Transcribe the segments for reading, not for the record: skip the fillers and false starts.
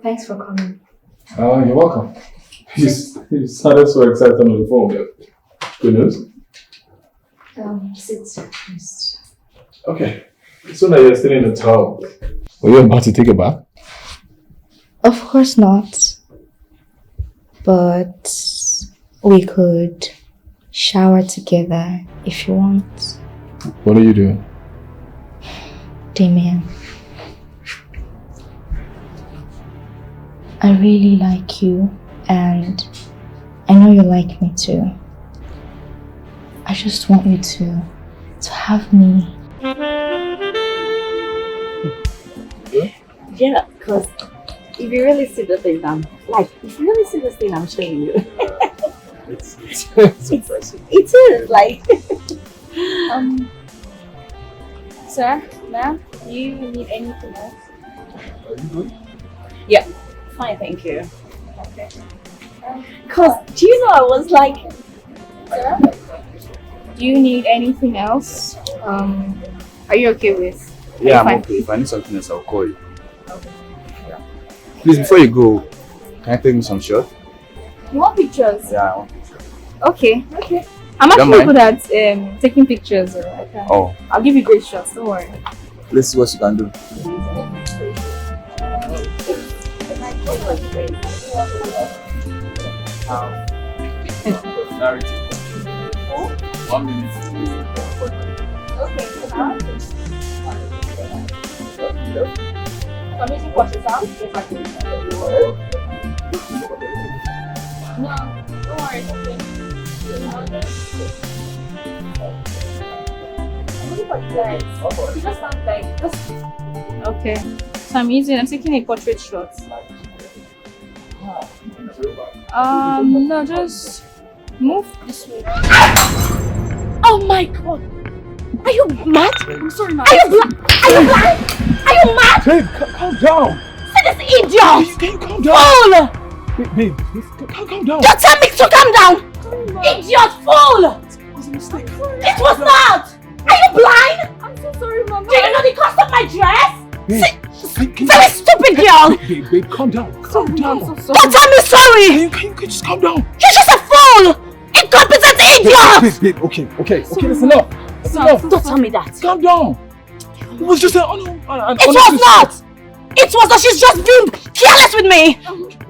Thanks for coming. You're welcome. You sounded so excited on the phone. Good news? Sit first. Okay. So now you're still in the tub. Were you about to take a bath? Of course not. But we could shower together if you want. What are you doing? Damian, I really like you and I know you like me too. I just want you to have me. Yeah, because if you really see the thing I'm showing you. It's impressive. It is like Sir, ma'am, do you need anything else? Are you good? yeah, fine, thank you. Okay. Cause do you know I was like, Sir, do you need anything else? Are you okay with? Yeah, I'm okay. If I need something else, I'll call you. Okay. Yeah. Please, before you go, can I take me some shots? You want pictures? Yeah, I want pictures. Okay. I'm actually good at taking pictures. Oh. I'll give you great shots. Don't worry. Let's see what you can do. Narrative. 1 minute. Okay. I'm using portraits now. Get back to you. No, don't worry. It's okay. Okay. So I'm taking a portrait shot. No, just move this way. oh my god, are you mad? I'm sorry, ma'am. Are you blind? Are you mad? Babe, calm down. See this idiot! Can you calm down? Fool! Babe, calm down. Don't tell me to calm down! Idiot fool! It was a mistake. It was not! Are you blind? I'm so sorry, ma'am. Do you know the cost of my dress? Babe, Very stupid girl! Babe, calm down. Calm down. I'm so sorry. Don't tell me sorry! Can you just calm down? You're just a fool! Incompetent idiot! Babe, okay, that's enough. That's enough. Don't tell me that. Calm down. It was just an It was not! It was that she's just being careless with me!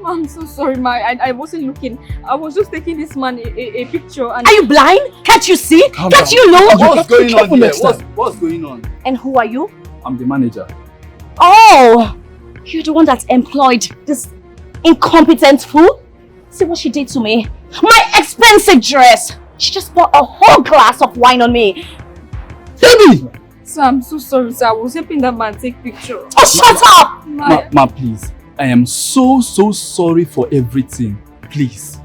I'm so sorry, ma. I wasn't looking. I was just taking this man a picture and... Are you blind? Can't you see? Calm Can't down. you know? What's going on here? next time. What's going on? And who are you? I'm the manager. Oh! You're the one that employed this incompetent fool? See what she did to me? My expensive dress! She just bought a whole glass of wine on me. Debby! Sir, I'm so sorry, sir. I was helping that man take picture. Oh, shut up! Ma, please. I am so sorry for everything. Please.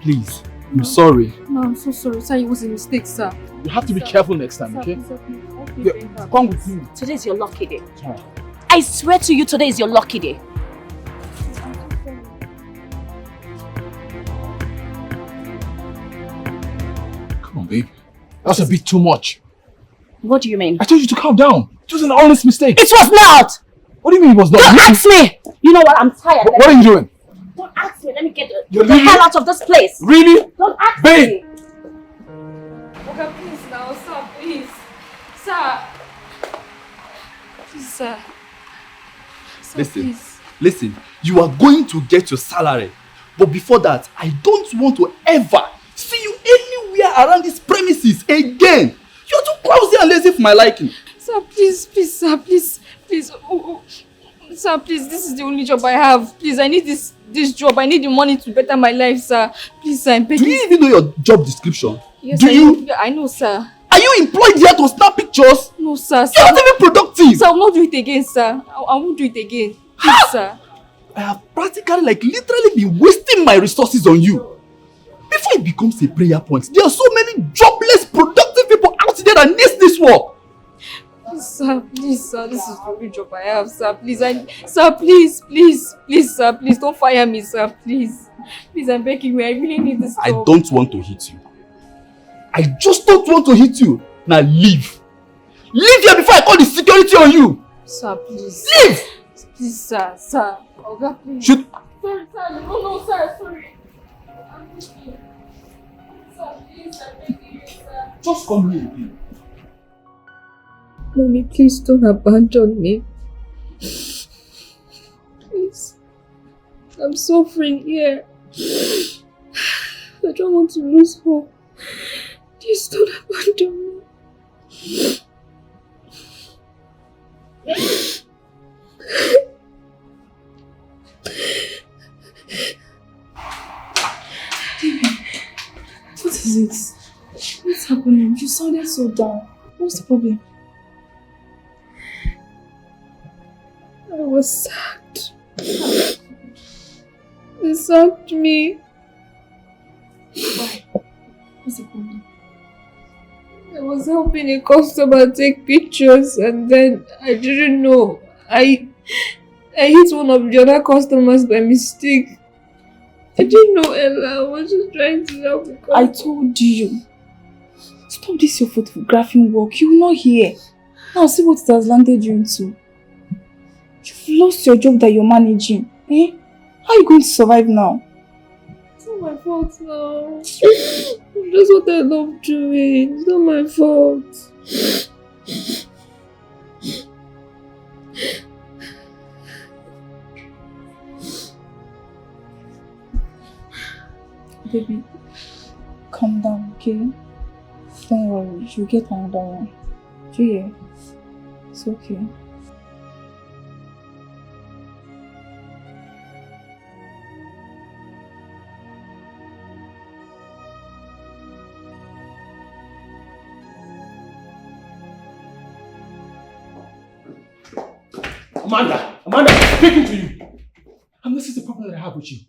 I'm sorry. No, I'm so sorry, sir. It was a mistake, sir. You have to be careful next time, Sir, okay? please, Come with me. Today's your lucky day. I swear to you, today is your lucky day. Come on, babe. That's a bit too much. What do you mean? I told you to calm down. It was an honest mistake. It was not! What do you mean it was not? Don't ask me! You know what? I'm tired. What are you doing? Don't ask me. Let me get You're the leaving? hell out of this place. Really? Don't ask Babe. me. Okay, please now, sir, please. Sir. Please, sir. Sir, please. Listen, you are going to get your salary. But before that, I don't want to ever see you anywhere around these premises again. You're too clumsy and lazy for my liking. Sir, please, sir, please. Sir, please, this is the only job I have. Please, I need this job. I need the money to better my life, sir. Please, sir, I'm begging. Do you even know your job description? Yes, Do you? Yeah, I know, sir. Are you employed here to snap pictures? No, sir. You're not even productive. Sir, I will not do it again, sir. I won't do it again. Please, sir. I have practically, literally been wasting my resources on you. Before it becomes a prayer point, there are so many jobless, productive people out there that need this work. Please, sir, this is the only job I have, sir. Please, sir, please, sir, please don't fire me, sir, please. Please, I'm begging you, I really need this job. I don't want to hit you. I just don't want to hit you. Now leave. Leave here before I call the security on you. Sir, please. Leave! Please, sir. Oga, please. Shoot! Sir, no, sir, sorry. I'm okay. Sir, please, I'm begging you, sir. Just come here again. Mommy, please don't abandon me. Please. I'm suffering here. I don't want to lose hope. Please don't abandon me. What is it? What's happening? You sounded so down. What's the problem? I was sacked. They sacked me. Why? What's the problem? I was helping a customer take pictures and then I didn't know. I hit one of the other customers by mistake. I didn't know, Ella. I was just trying to help the customer. I told you. Stop this your photographing work. You will not hear. Now see what it has landed you into. You've lost your job that you're managing. Eh? How are you going to survive now? It's not my fault now. That's what I love doing. It's not my fault. Baby, calm down, okay? Don't worry, you'll get another one. Do you hear? It's okay. Amanda, I'm speaking to you. And this is the problem that I have with you.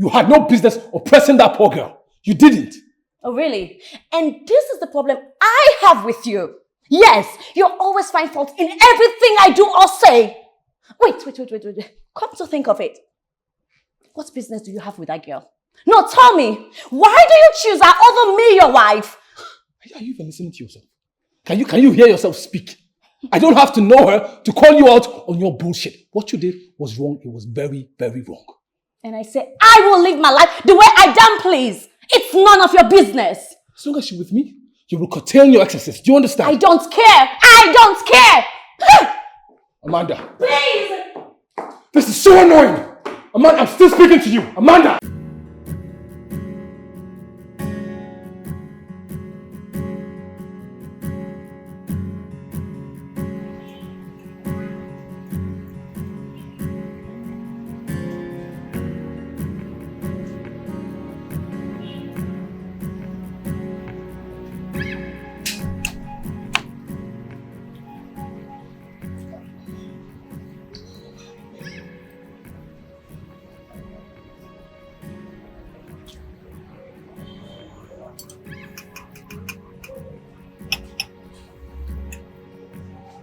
You had no business oppressing that poor girl. You didn't. Oh, really? And this is the problem I have with you. Yes, you always find fault in everything I do or say. Wait. Come to think of it. What business do you have with that girl? No, tell me. Why do you choose her over me, your wife? Are you even listening to yourself? Can you hear yourself speak? I don't have to know her to call you out on your bullshit. What you did was wrong. It was very, very wrong. And I say, I will live my life the way I damn please. It's none of your business. As long as you're with me, you will curtail your excesses. Do you understand? I don't care. I don't care. Amanda. Please. This is so annoying. Amanda, I'm still speaking to you. Amanda.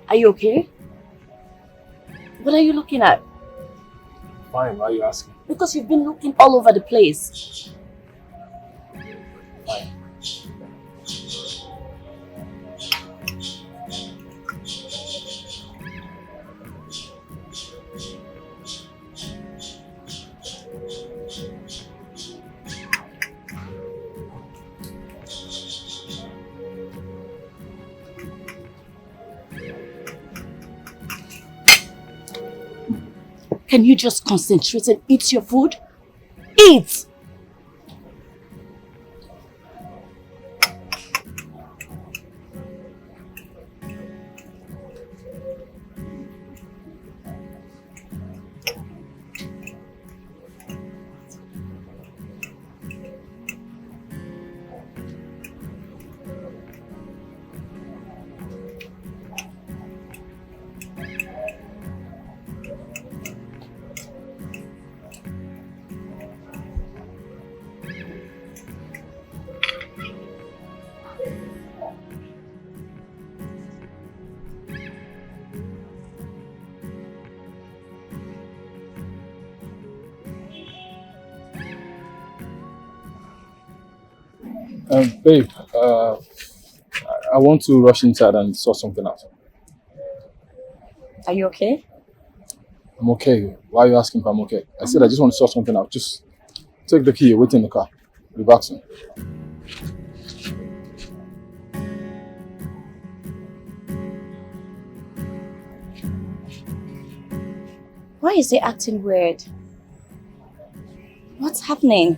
Are you okay? What are you looking at? Fine, why are you asking? Because you've been looking all over the place. Fine. Can you just concentrate and eat your food? Eat! Babe, I want to rush inside and sort something out. Are you okay? I'm okay. Why are you asking if I'm okay? I said I just want to sort something out. Just take the key, wait in the car. Be back soon. Why is he acting weird? What's happening?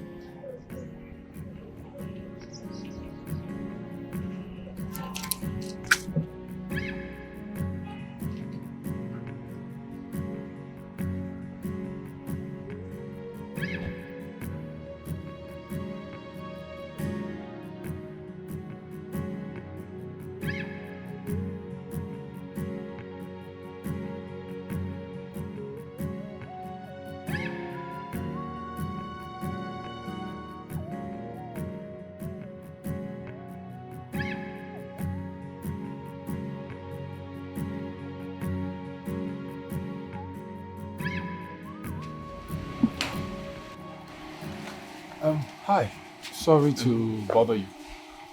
Hi. Sorry to bother you,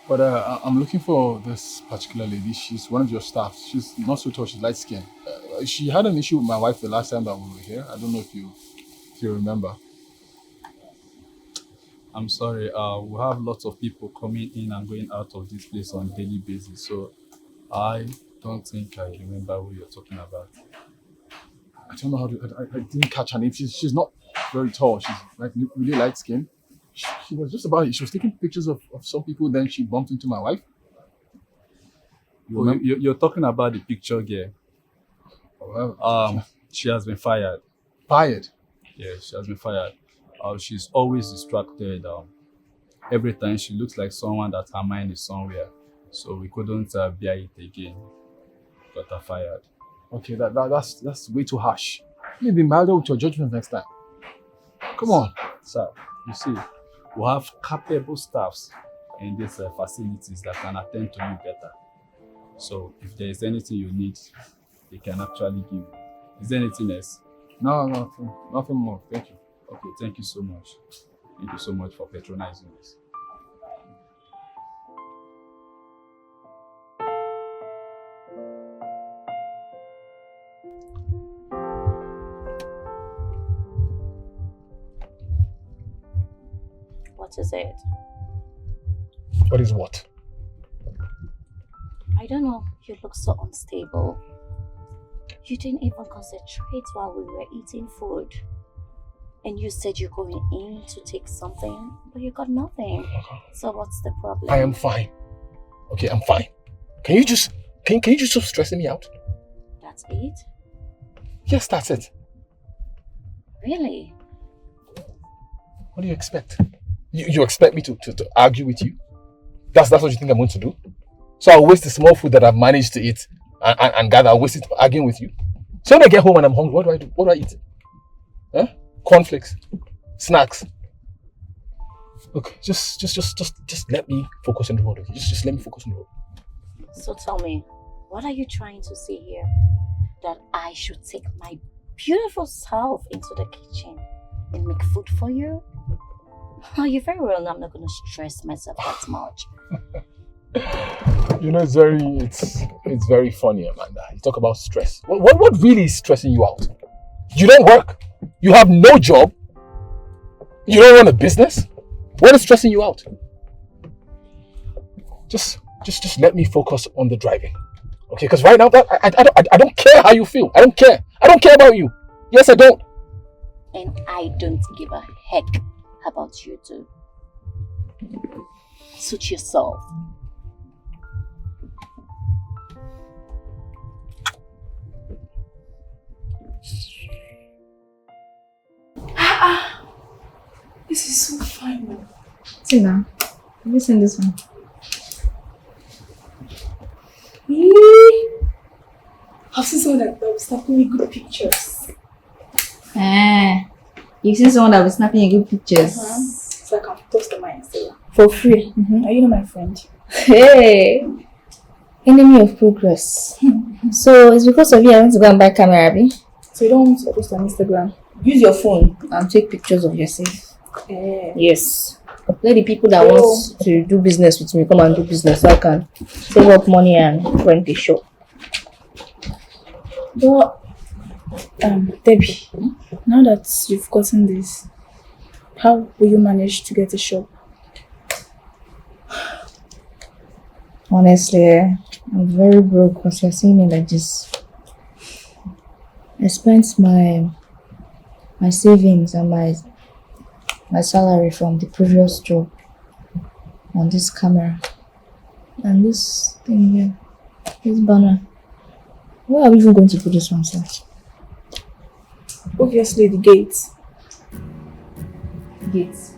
but I'm looking for this particular lady. She's one of your staff. She's not so tall. She's light skinned. She had an issue with my wife the last time that we were here. I don't know if you remember. I'm sorry, we have lots of people coming in and going out of this place on a daily basis, so I don't think I remember who you're talking about. I don't know how to. I didn't catch her name. She's not very tall. She's like really light skinned. She was just about it. She was taking pictures of some people. Then she bumped into my wife. You're talking about the picture girl. Well, She has been fired. Fired. Yeah, she has been fired. She's always distracted. Every time she looks like someone that her mind is somewhere. So we couldn't bear it again. Got her fired. Okay, that's way too harsh. You need to be milder with your judgment next time. Come on. Sir, you see, we have capable staffs in these facilities that can attend to you better. So if there is anything you need, they can actually give you. Is there anything else? No, nothing more. Thank you. Okay, thank you so much. Thank you so much for patronizing us. What is it? What is what? I don't know. You look so unstable. You didn't even concentrate while we were eating food. And you said you're going in to take something, but you got nothing. So what's the problem? I am fine. Okay, I'm fine. Can you just stop stressing me out? That's it? Yes, that's it. Really? What do you expect? You expect me to argue with you? That's what you think I'm going to do? So I'll waste the small food that I've managed to eat and gather. I'll waste it arguing with you. So when I get home and I'm hungry, what do I do? What do I eat? Huh? Cornflakes, snacks. Look, just let me focus on the road. Okay? Just let me focus on the road. So tell me, what are you trying to say here? That I should take my beautiful self into the kitchen and make food for you? Oh, you very well know I'm not going to stress myself that much. You know, it's very funny, Amanda. You talk about stress. What really is stressing you out? You don't work. You have no job. You don't run a business. What is stressing you out? Just let me focus on the driving, okay? Because right now, I don't care how you feel. I don't care. I don't care about you. Yes, I don't. And I don't give a heck about you too. Suit yourself. This is so fine. See now. Have you seen this one? I've seen someone that will snap me good pictures. You've seen someone that was snapping you good pictures. So I can post them on Instagram. For free. Are you not my friend? Hey! Enemy of progress. So it's because of you I want to go and buy camera, Abby? So you don't want to post on Instagram? Use your phone and take pictures of yourself. Yeah. Yes. Let the people that want to do business with me come and do business so I can save up money and rent a shop. But Debbie, now that you've gotten this, how will you manage to get a shop? Honestly, I'm very broke because you're seeing me like this. I spent my savings and my salary from the previous job on this camera and this thing here, this banner. Where are we even going to put this one, sir? Obviously the gates. Gates.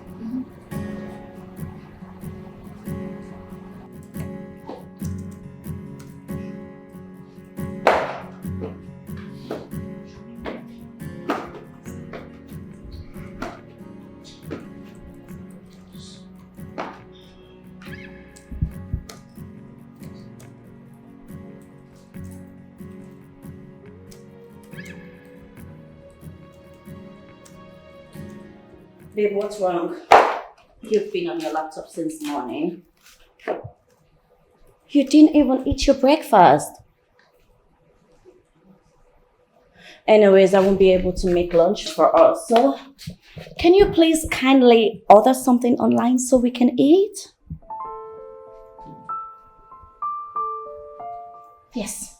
Babe, what's wrong? You've been on your laptop since morning. You didn't even eat your breakfast. Anyways, I won't be able to make lunch for us, so can you please kindly order something online so we can eat? Yes,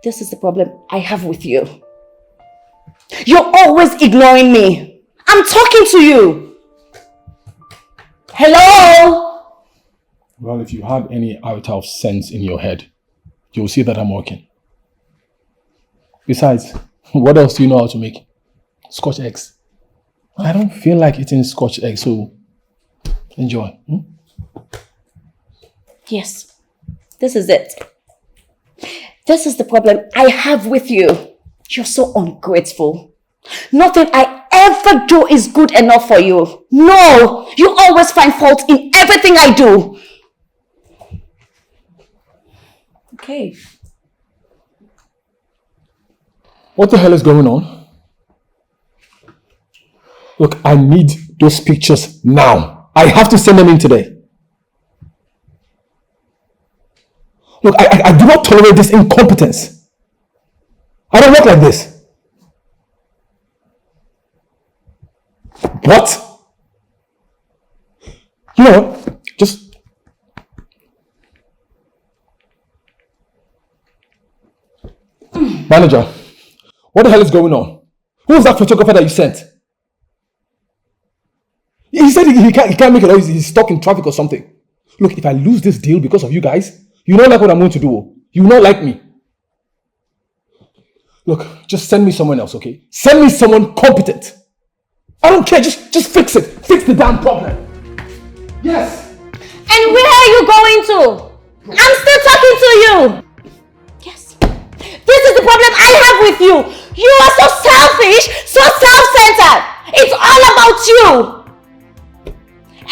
this is the problem I have with you. You're always ignoring me. I'm talking to you. Hello? Well, if you had any iota of sense in your head, you'll see that I'm working. Besides, what else do you know how to make? Scotch eggs. I don't feel like eating Scotch eggs, so enjoy. Yes, this is it. This is the problem I have with you. You're so ungrateful. Nothing I ever do is good enough for you. No, you always find fault in everything I do. Okay. What the hell is going on? Look, I need those pictures now. I have to send them in today. Look, I do not tolerate this incompetence. I don't work like this. What? You know what? Just... Manager, what the hell is going on? Who was that photographer that you sent? He said he can't make it, or he's stuck in traffic or something. Look, if I lose this deal because of you guys, you don't like what I'm going to do. You don't like me. Look, just send me someone else, okay? Send me someone competent. I don't care, just fix it. Fix the damn problem. Yes. And where are you going to? I'm still talking to you. Yes. This is the problem I have with you. You are so selfish, so self-centered. It's all about you.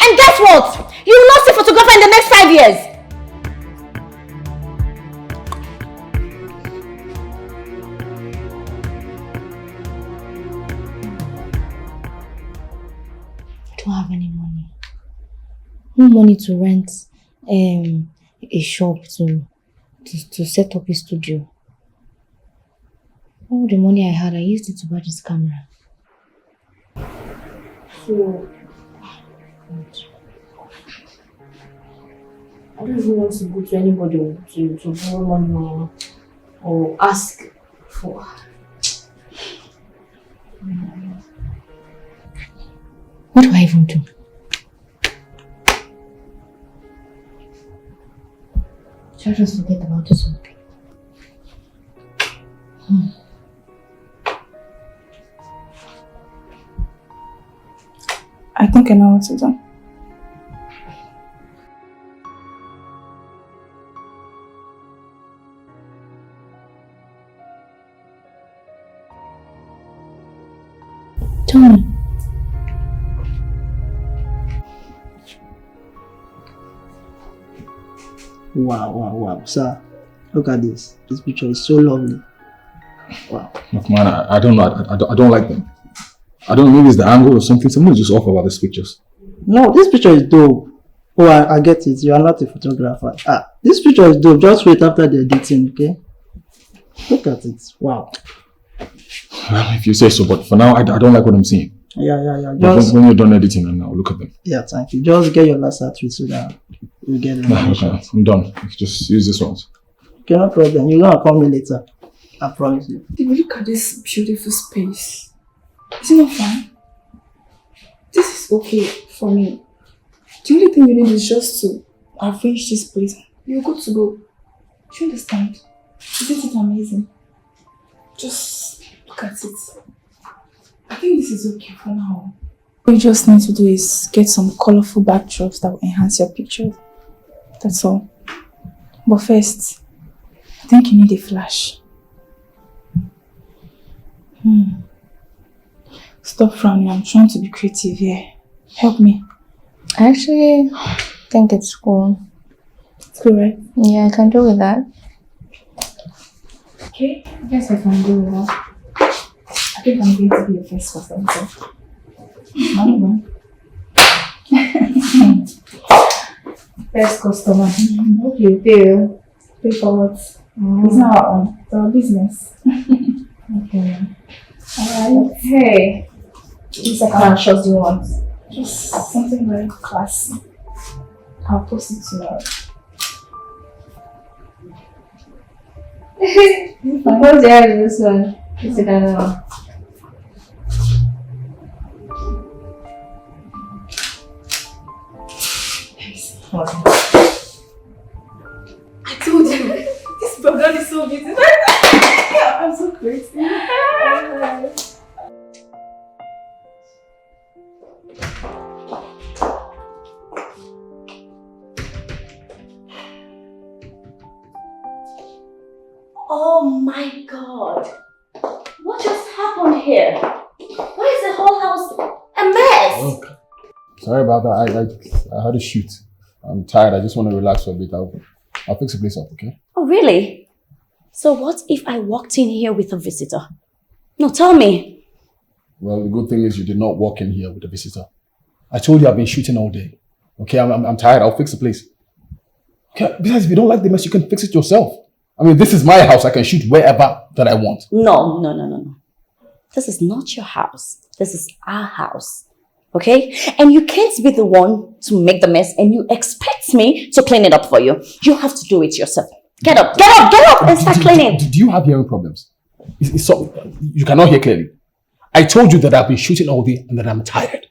And guess what? You will not see photographer in the next 5 years. I don't have any money. No money to rent a shop to set up a studio. All the money I had, I used it to buy this camera. So I don't even want to go to anybody to borrow money or ask for. What do I even do? Should I just forget about this one? I think I know what to do. Tell me. Wow. Sir, look at this. This picture is so lovely. Wow. Look, man, I don't know. I don't like them. I don't know, maybe it's the angle or something. Something is just off about these pictures. No, this picture is dope. Oh, I get it. You are not a photographer. This picture is dope. Just wait after the editing, okay? Look at it. Wow. Well, if you say so, but for now, I don't like what I'm seeing. Yeah. But Just, when you're done editing, and I'll look at them. yeah, thank you. Just get your last outfit so that you get the information. Okay, I'm done. Just use this one. Okay, no problem. You're gonna call me later. I promise you. Debby, look at this beautiful space. Is it not fun? This is okay for me. The only thing you need is just to arrange this place. You're good to go. Do you understand? Isn't it amazing? Just look at it. I think this is okay for now. What you just need to do is get some colorful backdrops that will enhance your pictures. That's all. But first, I think you need a flash. Stop frowning. I'm trying to be creative here. Help me. I actually think it's cool. It's cool, right? Yeah, I can do with that. Okay, I guess I can do that. I think I'm going to be your first customer. First customer. Hope you pay for what? It's not our own. It's our business. Okay. Alright. Hey. Which second shots do you want? Just something very classy. I'll post it tomorrow. What's the other this one? It's a kind of. I told you, this program is so beautiful. I'm so crazy. Oh my God! What just happened here? Why is the whole house a mess? Okay. Sorry about that. I had a shoot. I'm tired. I just want to relax for a bit. I'll fix the place up, okay? Oh, really? So what if I walked in here with a visitor? No, tell me. Well, the good thing is you did not walk in here with a visitor. I told you I've been shooting all day. Okay, I'm tired. I'll fix the place. Okay, besides, if you don't like the mess, you can fix it yourself. I mean, this is my house. I can shoot wherever that I want. No. This is not your house. This is our house. Okay? And you can't be the one to make the mess and you expect me to clean it up for you. You have to do it yourself. Get up and start cleaning. Do you have hearing problems? You cannot hear clearly. I told you that I've been shooting all day and that I'm tired.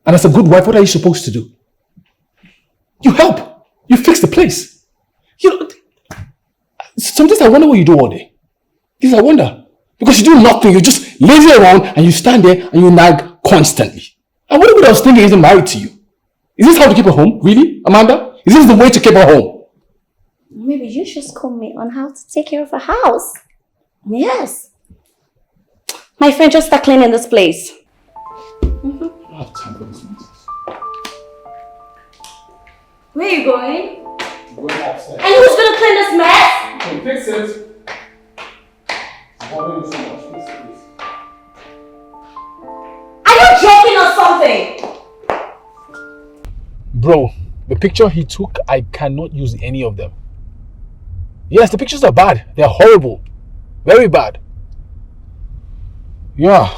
And as a good wife, what are you supposed to do? You help. You fix the place. You know, sometimes I wonder what you do all day. Yes, I wonder. Because you do nothing. You're just lazy around and you stand there and you nag constantly. I wonder what I was thinking isn't married to you. Is this how to keep her home? Really, Amanda? Is this the way to keep her home? Maybe you should school me on how to take care of a house. Yes. My friend, just start cleaning this place. I don't have time for this nonsense. Where are you going? I'm going upstairs. And who's gonna clean this mess? Can you fix it? It's bothering you so much. Fix it, please. Are you joking or something? Bro, the picture he took, I cannot use any of them. Yes, the pictures are bad. They're horrible. Very bad. Yeah.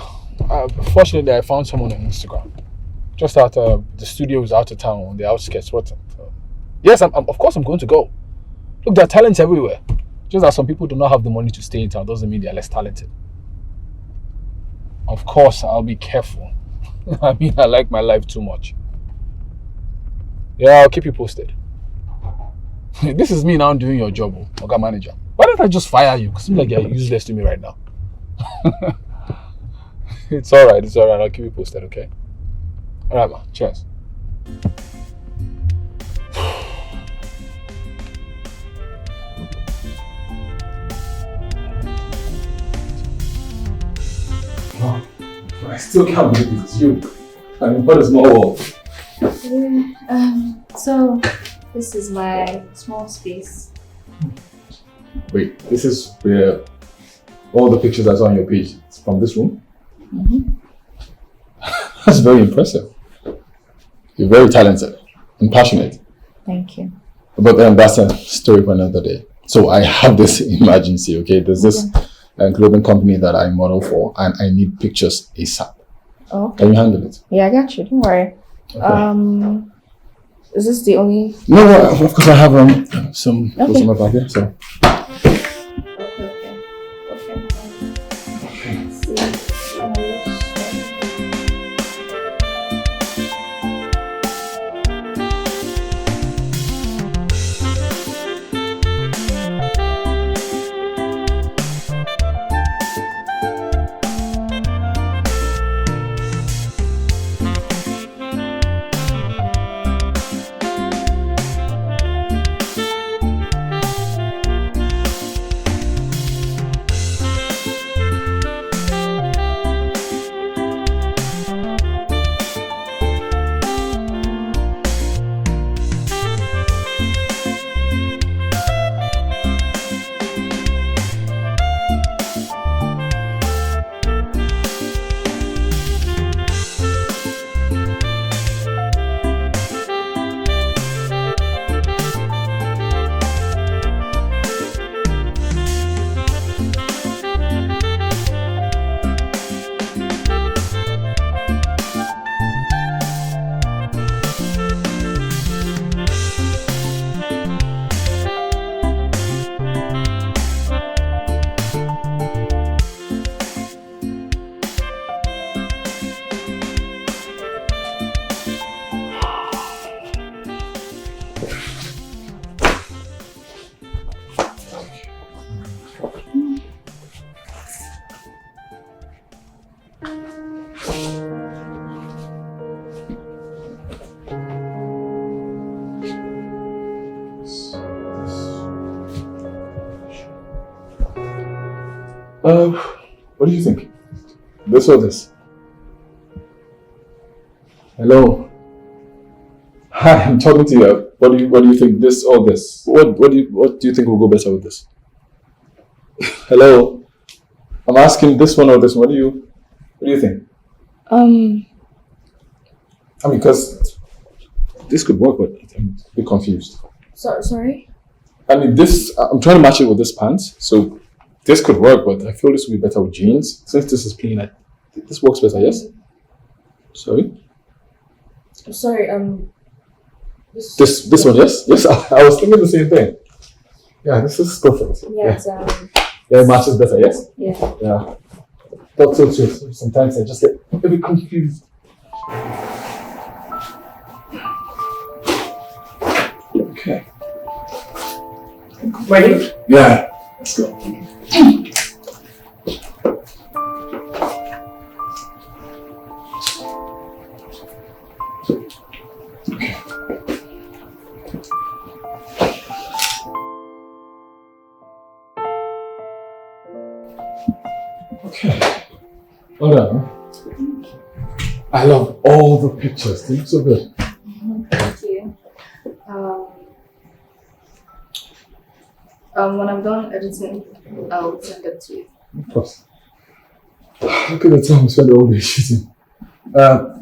Fortunately, I found someone on Instagram. Just at the studio is out of town on the outskirts. Yes, of course I'm going to go. Look, there are talents everywhere. Just that some people do not have the money to stay in town doesn't mean they're less talented. Of course, I'll be careful. I mean, I like my life too much. Yeah, I'll keep you posted. This is me now doing your job, Oga Manager. Why don't I just fire you? Because it seems like you're useless to me right now. It's alright. I'll keep you posted, okay? Alright, man. Cheers. Wow. I still can't believe it's you. I mean, what a small world. Yeah, so this is my small space. Wait, this is where all the pictures that's on your page, it's from this room? Mm-hmm. That's very impressive. You're very talented and passionate. Thank you. But that's a story for another day. So I have this emergency, okay? There's this clothing company that I model for, and I need pictures ASAP. Oh, okay. Can you handle it? Yeah, I got you. Don't worry. Okay. Is this the only? No, of course I have some clothes in my bag here. So. What do you think? This or this? Hello. Hi, I'm talking to you. What do you think? This or this? What do you think will go better with this? Hello. I'm asking this one or this one. What do you think? I mean, because this could work, but I'm a bit confused. Sorry? I mean, I'm trying to match it with this pants, so this could work, but I feel this would be better with jeans. Since this is plain, this works better, yes? Sorry? Sorry, This one, yes? Yes, I was thinking the same thing. Yeah, this is perfect. Yeah, it matches better, yes? Yeah. Yeah. Thought so too. Sometimes I just get a bit confused. Okay. Ready? Yeah. Let's go. Okay. Well done. I love all the pictures. They look so good. Thank you. When I'm done editing, I'll send it to you. Of course. Look at the time we spent all day shooting.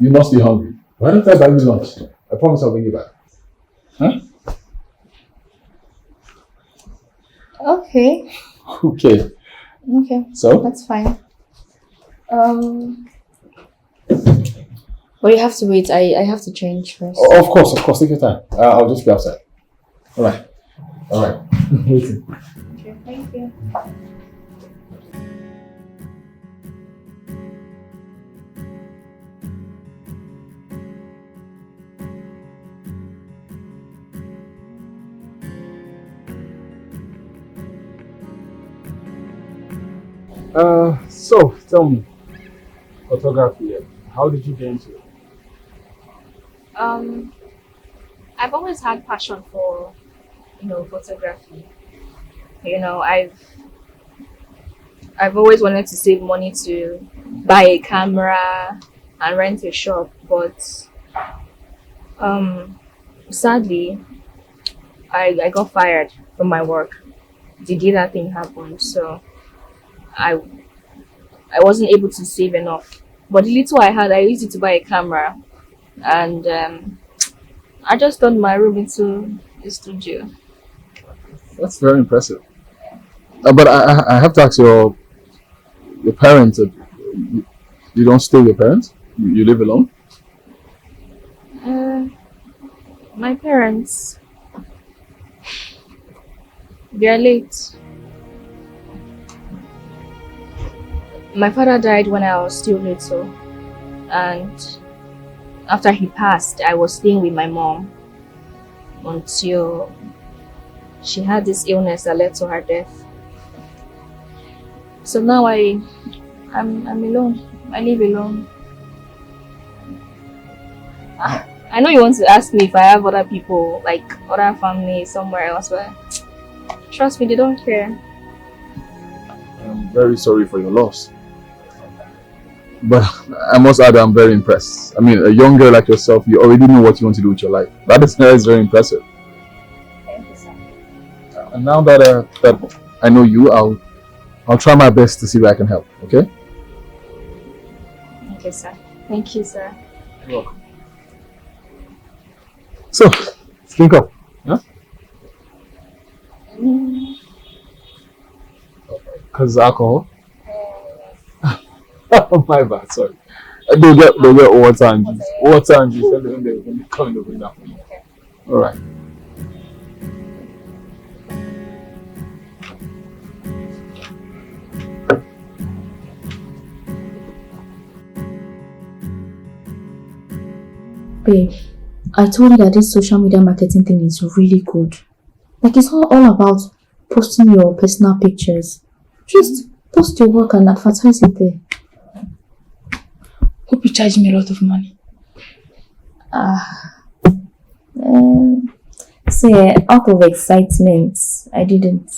You must be hungry. Why don't I buy you lunch? I promise I'll bring you back. Huh? Okay. Okay. Okay. So? That's fine. But you have to wait. I have to change first. Oh, of course. Take your time. I'll just be outside. Alright. Waiting. Okay, thank you. So tell me, photography, how did you get into it? I've always had passion for, photography. I've always wanted to save money to buy a camera and rent a shop, but sadly, I got fired from my work. The day that thing happened, so I wasn't able to save enough. But the little I had, I used it to buy a camera, and I just turned my room into a studio. That's very impressive. But I have to ask, your your parents, you don't stay with your parents? You live alone? My parents, they are late. My father died when I was still little, and after he passed, I was staying with my mom until she had this illness that led to her death. So now I'm alone. I live alone. I know you want to ask me if I have other people, like other family somewhere else, but trust me, they don't care. I'm very sorry for your loss. But I must add, I'm very impressed. I mean, a young girl like yourself, you already know what you want to do with your life. That is very impressive. Thank you, sir. And now that that I know you, I'll try my best to see where I can help. Okay? Okay, sir. Thank you, sir. You're welcome. So, drink up. Yeah? Because alcohol? Oh, my bad, sorry. They'll get water and juice. Water and juice when they come in the window. Okay. Alright. Babe, I told you that this social media marketing thing is really good. Like, it's not all about posting your personal pictures. Just post your work and advertise it there. Hope you charge me a lot of money. See, out of excitement, I didn't.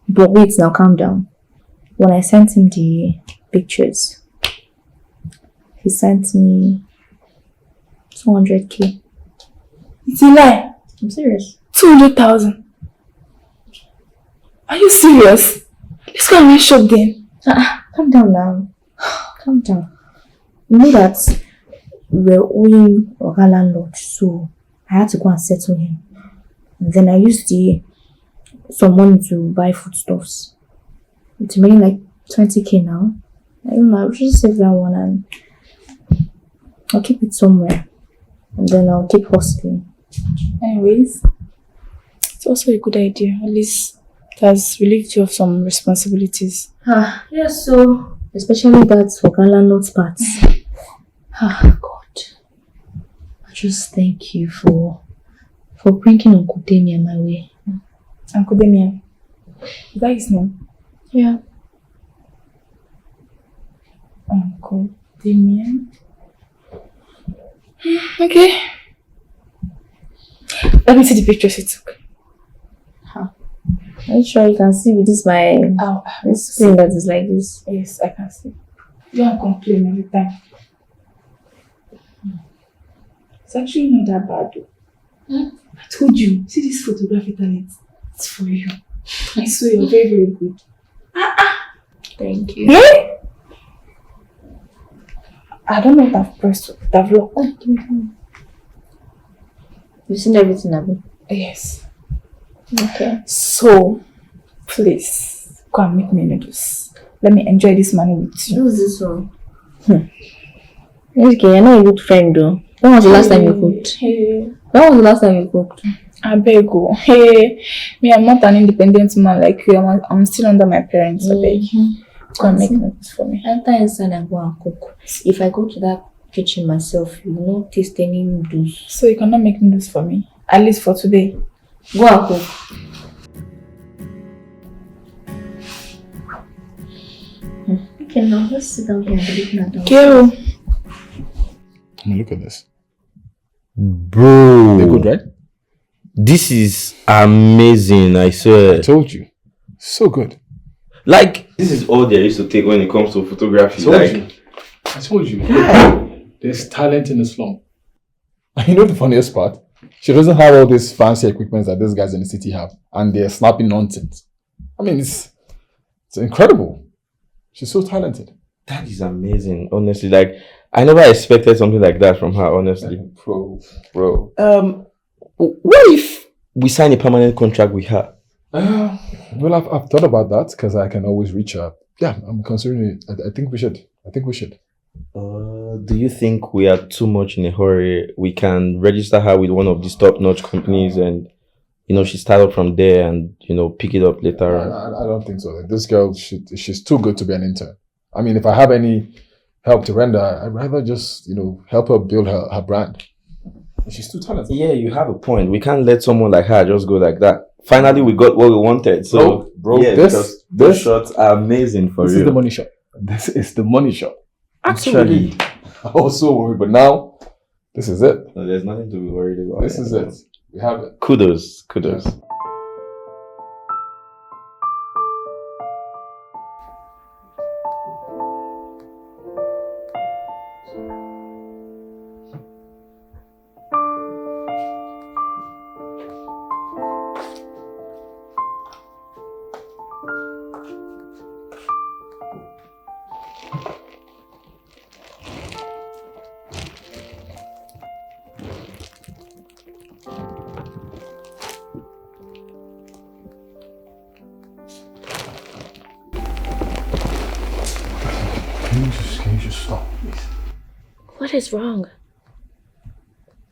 But wait, now calm down. When I sent him the pictures, he sent me 200k. It's a lie. I'm serious. 200,000. Are you serious? Let's go and shop then. Calm down now. Calm down. You know that we're owing our landlord, so I had to go and settle him. And then I used some money to buy foodstuffs. It's remaining like 20k now. I don't know, I'll just save that one and I'll keep it somewhere. And then I'll keep hustling. Anyways, it's also a good idea. At least it has relieved you of some responsibilities. Yes, so especially that for landlord's part. God. I just thank you for bringing Uncle Damian my way. Uncle Damian. Is that his name? Yeah. Uncle Damian. Okay. Let me see the pictures you took. Are you sure you can see with this this screen that is like this? Yes, I can see. You don't complain every time. It's actually not that bad though. I told you, see this photography talent. It's for you. I swear you're very, very good. Thank you. Yeah? I don't know what I've pressed with that vlog. You've seen everything, Abby? Yes. Okay. So, please, go and make me noodles. Let me enjoy this money with you. Who's this one? Okay, you're not a good friend though. When was the last time you cooked? Hey. When was the last time you cooked? I beg you. Hey, me, I'm not an independent man like you. I'm still under my parents. I beg. Go and make noodles for me. Enter inside and go and cook. If I go to that kitchen myself, you will not taste any noodles. So you cannot make noodles for me? At least for today. Go and cook. Okay, now let's sit down here and be looking at them. Kero. I mean, look at this. Bro. They're good, right? This is amazing, I swear. I told you. So good. Like, this is all there is to take when it comes to photography. I told you. Yeah. There's talent in the slum. And you know the funniest part? She doesn't have all these fancy equipment that these guys in the city have. And they're snapping nonsense. I mean, it's incredible. She's so talented. That is amazing, honestly. Like, I never expected something like that from her, honestly. Bro. What if we sign a permanent contract with her? Well, I've thought about that because I can always reach her Yeah, I'm considering it. I think we should. Do you think we are too much in a hurry? We can register her with one of these top-notch companies and, she started from there and, pick it up later on. I don't think so. This girl, she's too good to be an intern. I mean, if I have any help to render, I'd rather just, help her build her brand. She's too talented. Yeah, you have a point. We can't let someone like her just go like that. Finally, we got what we wanted. So, bro, yeah, those shots are amazing for you. This is the money shot. This is the money shot. Actually, I was so worried, but now, this is it. No, there's nothing to be worried about. This is it. We have it. Kudos. Yeah. Can you just stop, please? What is wrong?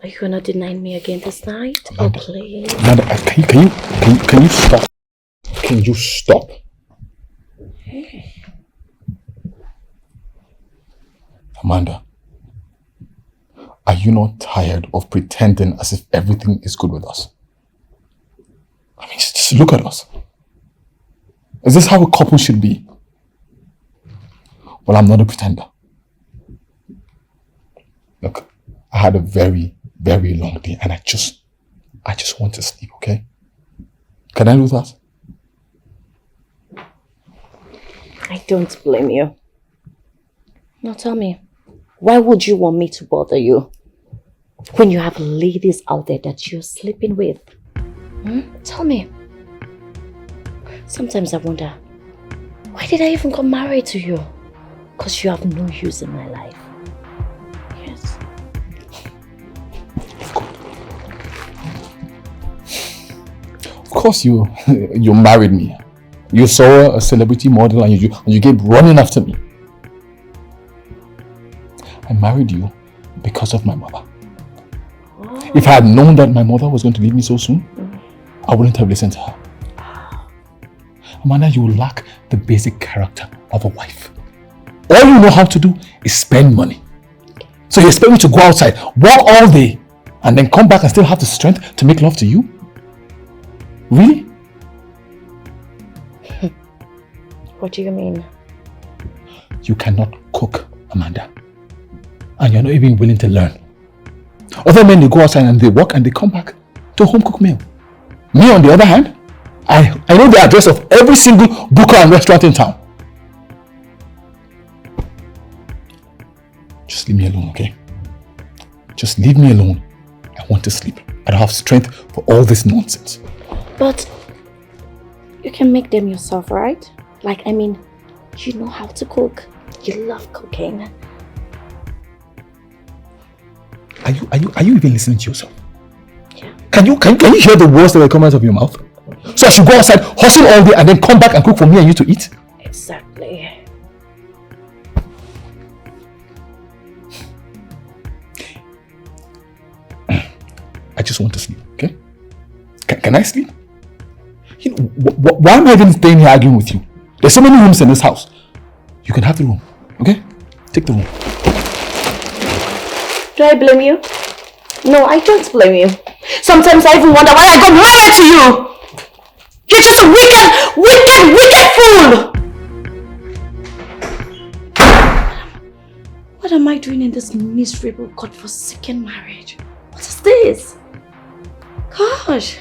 Are you gonna deny me again this night? Oh, please. Amanda, can you stop? Can you stop? Amanda, are you not tired of pretending as if everything is good with us? I mean, just look at us. Is this how a couple should be? Well, I'm not a pretender. Look, I had a very, very long day and I just want to sleep, okay? Can I do that? I don't blame you. Now tell me, why would you want me to bother you when you have ladies out there that you're sleeping with? Tell me. Sometimes I wonder, why did I even get married to you? Because you have no use in my life. Yes. Of course you married me. You saw a celebrity model and you came running after me. I married you because of my mother. Oh. If I had known that my mother was going to leave me so soon, I wouldn't have listened to her. Amanda, you lack the basic character of a wife. All you know how to do is spend money. So you expect me to go outside, work all day, and then come back and still have the strength to make love to you? Really? What do you mean? You cannot cook, Amanda. And you're not even willing to learn. Other men, they go outside and they work and they come back to a home-cooked meal. Me, on the other hand, I know the address of every single booker and restaurant in town. Just leave me alone, okay? Just leave me alone. I want to sleep. I don't have strength for all this nonsense. But you can make them yourself, right? Like, I mean, you know how to cook. You love cooking. Are you even listening to yourself? Yeah. Can you hear the words that come out of your mouth? So I should go outside, hustle all day, and then come back and cook for me and you to eat? Exactly. I just want to sleep, okay? Can I sleep? You know, why am I even staying here arguing with you? There's so many rooms in this house. You can have the room, okay? Take the room. Do I blame you? No, I don't blame you. Sometimes I even wonder why I got married to you. You're just a wicked fool! What am I doing in this miserable, godforsaken marriage? What is this? Gosh.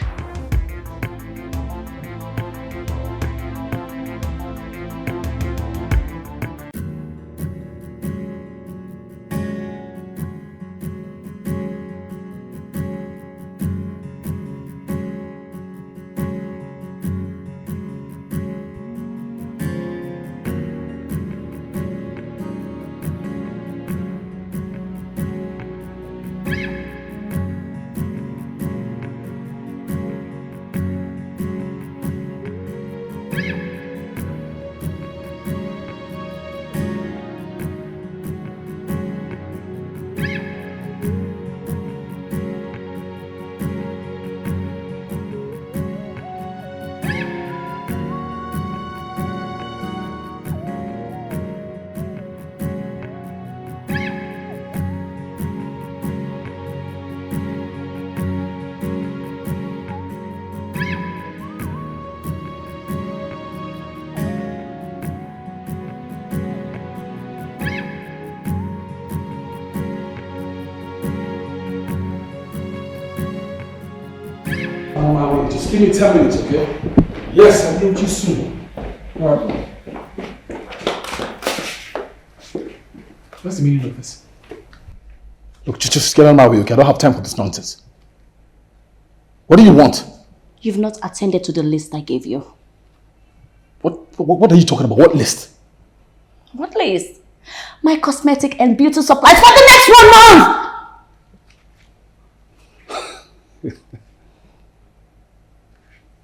On my way. Just give me 10 minutes, okay? Yes, I'll be with you soon. Alright. What's the meaning of this? Look, just get on my way, okay? I don't have time for this nonsense. What do you want? You've not attended to the list I gave you. What are you talking about? What list? What list? My cosmetic and beauty supplies for the next 1 month!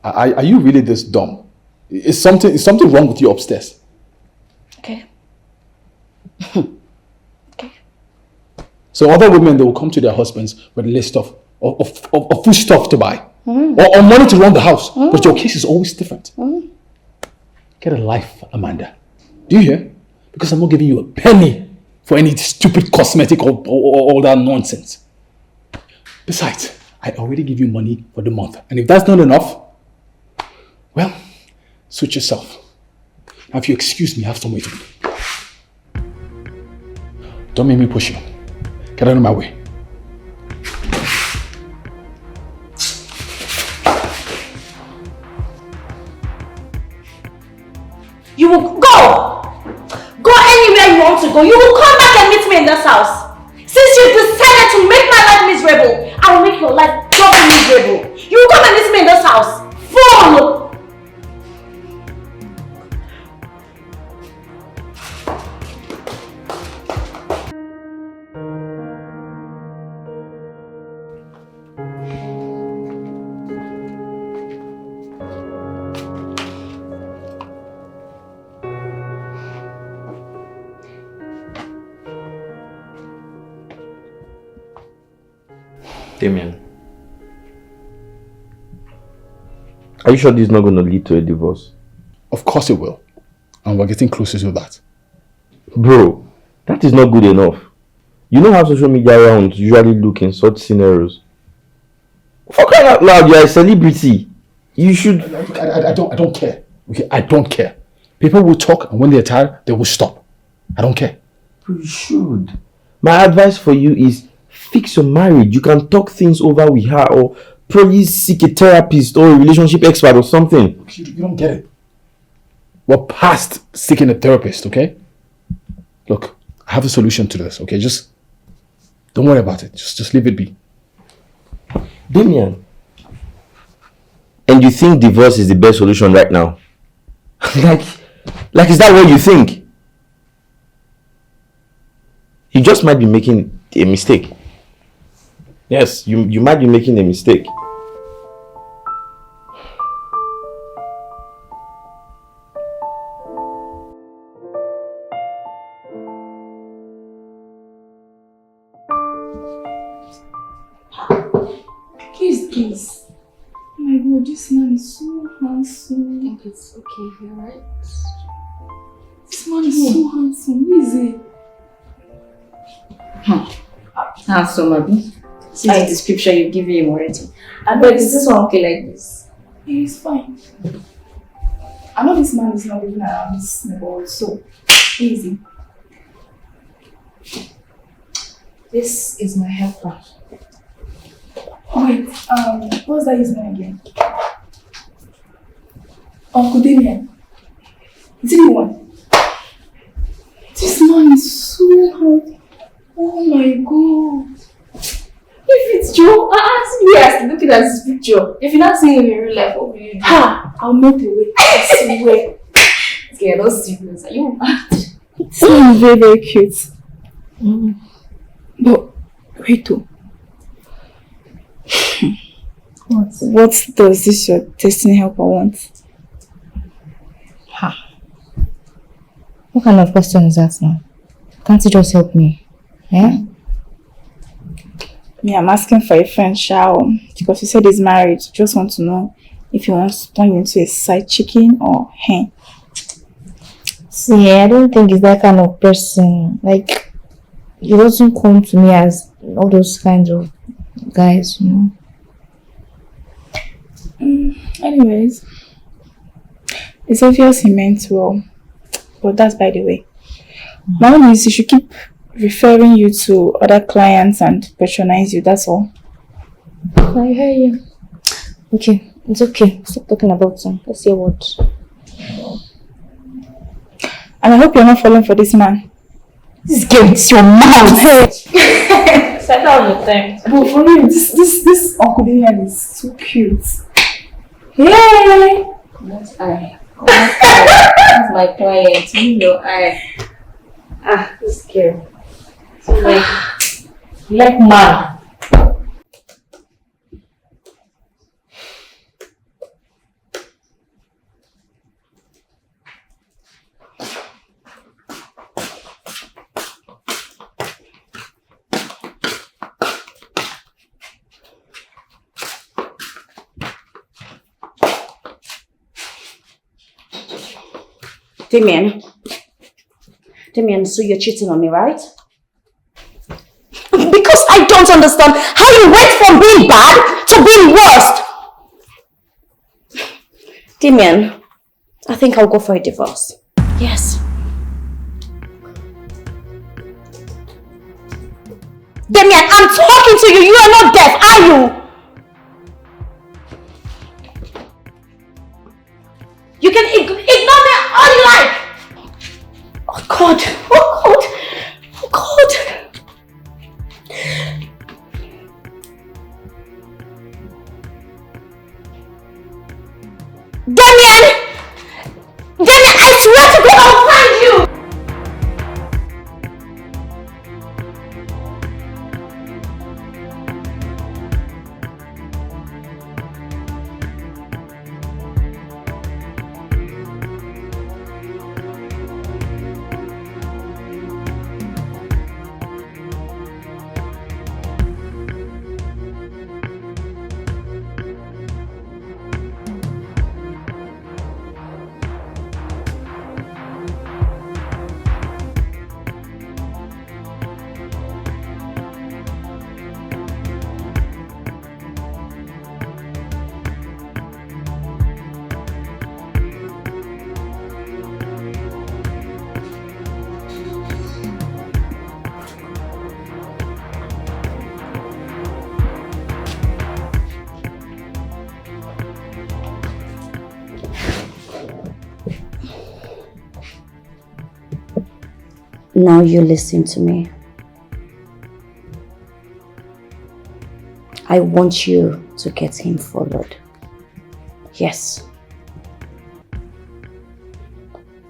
Are you really this dumb? Is something wrong with you upstairs? Okay. Okay. So other women, they will come to their husbands with a list of food stuff to buy. Or money to run the house. But your case is always different. Get a life, Amanda. Do you hear? Because I'm not giving you a penny for any stupid cosmetic or all that nonsense. Besides, I already give you money for the month. And if that's not enough, well, suit yourself. Now if you excuse me, I have somewhere to be. Don't make me push you. Get out of my way. You will go! Go anywhere you want to go. You will come back and meet me in this house. Since you've decided to make my life miserable, I will make your life doubly miserable. You will come and meet me in this house. Fool! Damian, are you sure this is not going to lead to a divorce? Of course it will. And we're getting closer to that. Bro, that is not good enough. You know how social media rounds usually look in such scenarios. For crying out loud, you are a celebrity. You should... I don't care. Okay, I don't care. People will talk, and when they're tired, they will stop. I don't care. Bro, you should. My advice for you is fix your marriage. You can talk things over with her, or probably seek a therapist or a relationship expert or something. You don't get it. We're past seeking a therapist, okay? Look, I have a solution to this, okay? Just don't worry about it. Just leave it be. Damian, and you think divorce is the best solution right now? like is that what you think? You just might be making a mistake. Yes, you might be making a mistake. Kiss. Oh my god, this man is so handsome. I think it's okay here, right? This man is so handsome. Who is he? Handsome, Abi. See the description you give him already. I bet is this one okay like this? He's fine. I know this man is not even around this neighborhood, so easy. This is my helper. Wait, what's that his name again? Uncle Damian. Is it the one? This man is so handsome. Oh my god. If it's Joe, yes, looking at this picture. If you're not seeing him in real life, what will you do? Ha! I'll melt away. I swear. Okay, not serious. Are you mad? This man is very, very cute. But wait though. What does this your destiny helper want? What kind of question is that now? Can't you just help me? Yeah? Me, I'm asking for a friend, Shao, because you said he's married. Just want to know if he wants to turn you into a side chicken or hen. See, I don't think he's that kind of person. Like, he doesn't come to me as all those kinds of guys, you know. Anyways, it's obvious he meant well, but that's by the way. My own is you should keep referring you to other clients and patronize you, that's all. I hear you. Okay, it's okay. Stop talking about him. Let's hear what. And I hope you're not falling for this man. This girl is your mouth. Settle all the time. But for real, this Uncle Damian is so cute. Yay! Not I. That's my client. You know I. This girl. So like man. Damian, so you're cheating on me, right? Because I don't understand how you went from being bad to being worse. Damian, I think I'll go for a divorce. Yes. Damian, I'm talking to you. You are not deaf, are you? You can ignore me all you like. Oh God, oh God, oh God. Damian, I swear to God I'll find you. Now you listen to me. I want you to get him followed. Yes.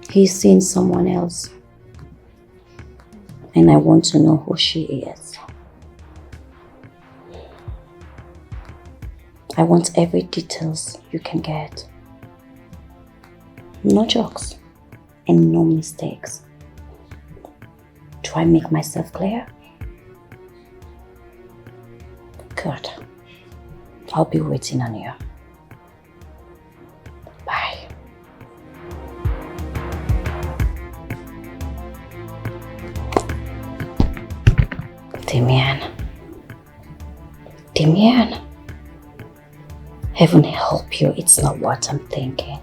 He's seen someone else. And I want to know who she is. I want every details you can get. No jokes and no mistakes. Do I make myself clear? Good. I'll be waiting on you. Bye. Damian. Heaven help you, it's not what I'm thinking.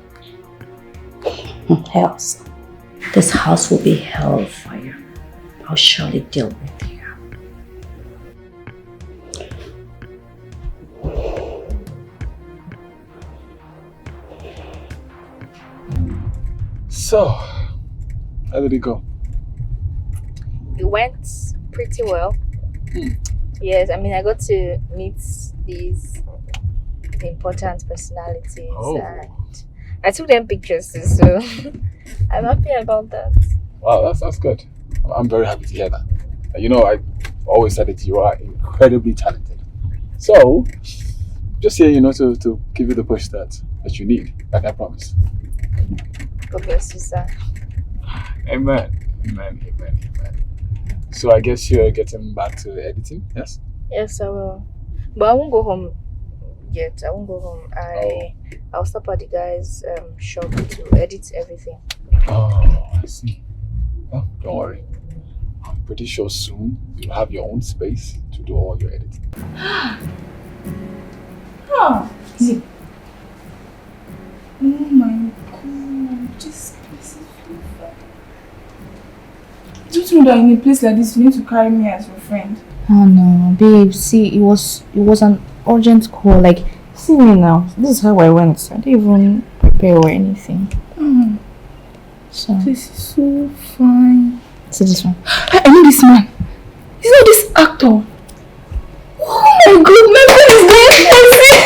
Else, this house will be hell for you. I'll surely deal with you. So, how did it go? It went pretty well. Yes, I mean, I got to meet these important personalities and I took them pictures too, so I'm happy about that. Wow, that's good. I'm very happy to hear that. You know, I always said that you are incredibly talented. So, just here, you know, to give you the push that you need, like I promised. God bless you, sir. Amen. So I guess you're getting back to editing, yes? Yes, I will. But I won't go home yet. I won't go home. I'll stop at the guy's shop to edit everything. Oh, I see. Well, don't worry. I'm pretty sure soon you'll have your own space to do all your editing. Oh, oh my God, this place is beautiful. Don't you know that in a place like this you need to carry me as your friend? Oh no, babe. See, it was an urgent call. Like, See me now. This is how I went. I didn't even prepare or anything. So This is so fine. see this one. I know this man. He's not this actor. Oh my god, my friend is going crazy.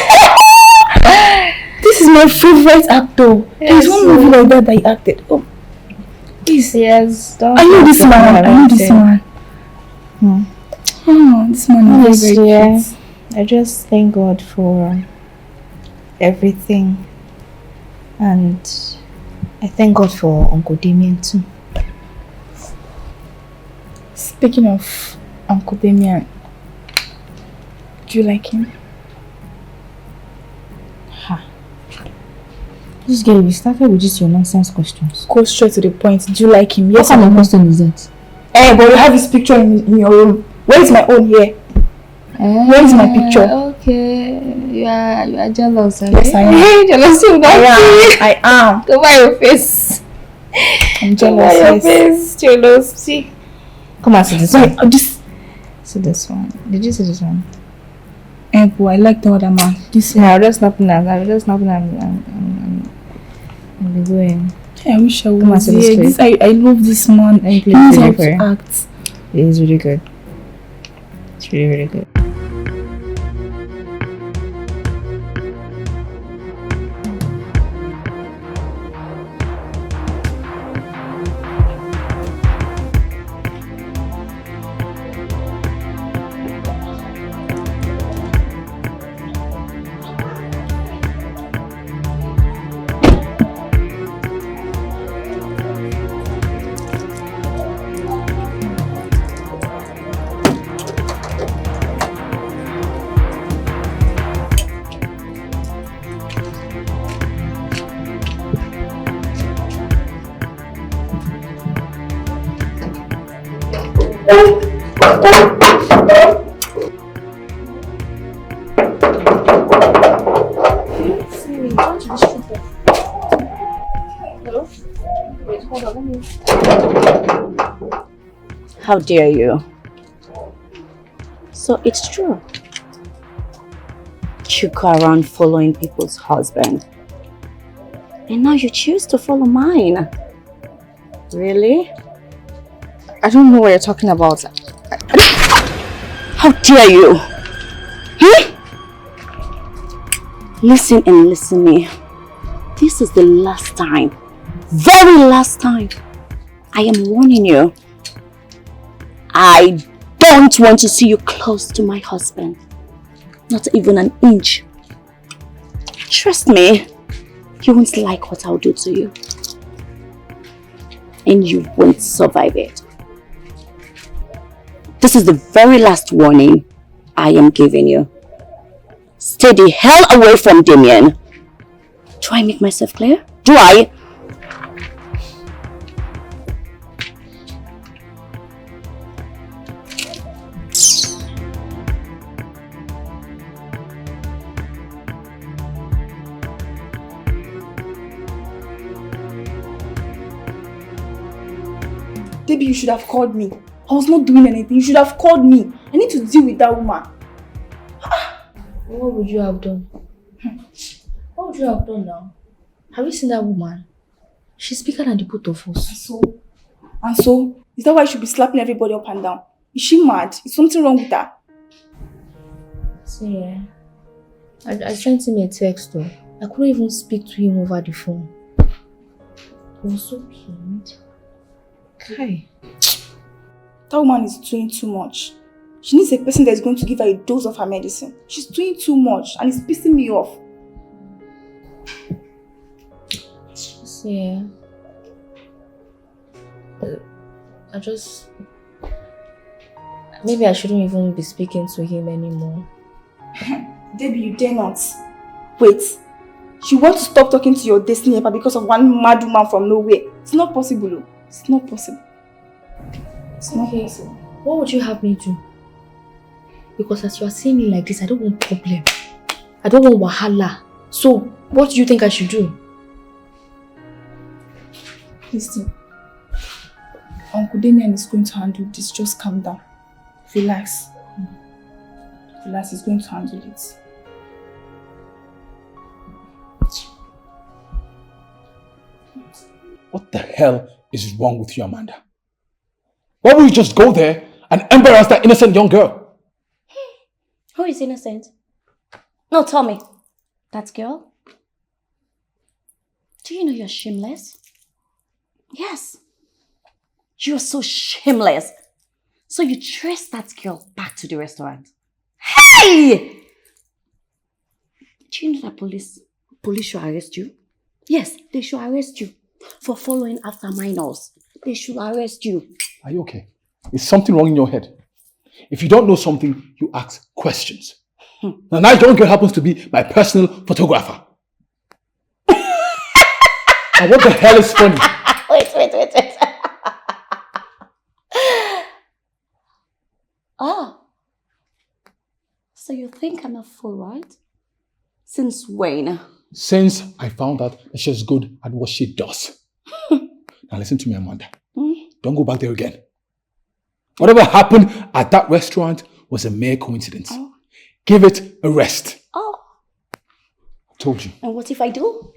This is my favorite actor. There's one movie like that he acted. Oh, please. Yes. I know this man. I know this man. Oh, this man is very, very Yeah. cute. I just thank God for everything, and I thank God for Uncle Damian too. Speaking of Uncle Damian, do you like him? This girl, you started with just your nonsense questions. Go straight to the point. Do you like him? What Yes or kind of no? question is that? But you have his picture in your room. Where is my own here? Where is my picture? Okay, you are jealous. Yes, I am. Jealous of that. I am. Cover your face. I'm Cover jealous. your Yes. face. Jealous. See. Come on, see this one. This. See this one. Did you see this one? Boy, I like the other man. This. Yeah, I'm just snapping at. I'm just snapping at. I'm going. I wish I Come on, was see this here. place. I love this man. Let me He play knows the how video to for you. act. It is really good. It's really, really good. How dare you? So it's true. You go around following people's husband. And now you choose to follow mine. Really? I don't know what you're talking about. How dare you? Hmm? Listen and listen me. This is the last time, very last time, I am warning you. I don't want to see you close to my husband. Not even an inch. Trust me, you won't like what I'll do to you. And you won't survive it. This is the very last warning I am giving you. Stay the hell away from Damian. Do I make myself clear? Do I? Debby, you should have called me. I was not doing anything. You should have called me. I need to deal with that woman. What would you have done? What would you have done now? Have you seen that woman? She's bigger than the both of us. And so? Is that why you should be slapping everybody up and down? Is she mad? Is something wrong with her? So yeah. I sent him a text though. I couldn't even speak to him over the phone. He was so pained. Okay. That woman is doing too much. She needs a person that is going to give her a dose of her medicine. She's doing too much and it's pissing me off. So yeah. Maybe I shouldn't even be speaking to him anymore. Debby, you dare not. Wait. You want to stop talking to your destiny helper because of one mad woman from nowhere. It's not possible. Oh. It's not possible. It's not possible. What would you have me do? Because as you are seeing me like this, I don't want problem. I don't want wahala. So, what do you think I should do? Listen. Uncle Damian is going to handle this. Just calm down. Relax. Relax, he's going to handle it. What the hell is wrong with you, Amanda? Why would you just go there and embarrass that innocent young girl? Who is innocent? No, tell me. That girl? Do you know you're shameless? Yes. You're so shameless. So you traced that girl back to the restaurant. Hey! Do you know that police should arrest you? Yes, they should arrest you for following after minors. They should arrest you. Are you okay? Is something wrong in your head? If you don't know something, you ask questions. Now, that young girl happens to be my personal photographer. And what the hell is funny? Wait. Oh. So you think I'm a fool, right? Since when? Since I found out that she's good at what she does. Now listen to me, Amanda. Don't go back there again. Whatever happened at that restaurant was a mere coincidence. Oh. Give it a rest. Oh. I told you. And what if I do?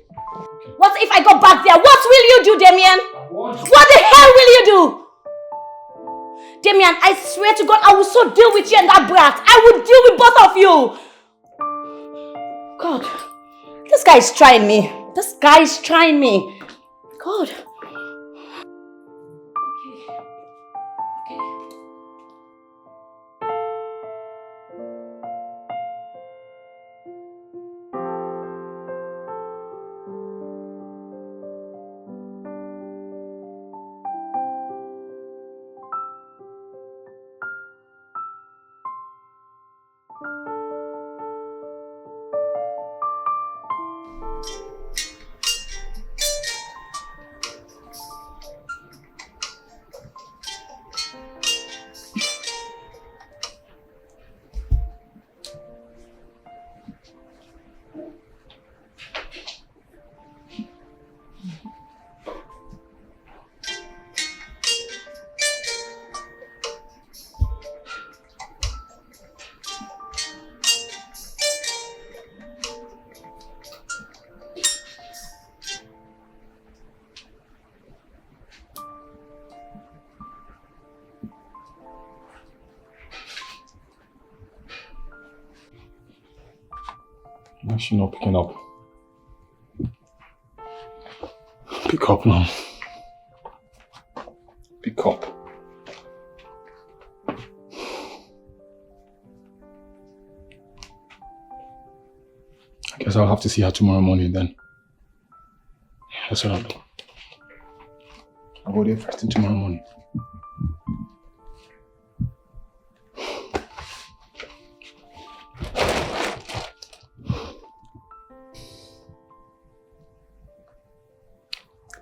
What if I go back there? What will you do, Damian? What the hell will you do? Damian, I swear to God, I will so deal with you and that brat. I will deal with both of you. God, this guy is trying me. This guy is trying me. God. Okay. Why is she not picking up? Pick up now. Pick up. I guess I'll have to see her tomorrow morning then. That's what I'll do. I'll go there first thing tomorrow morning.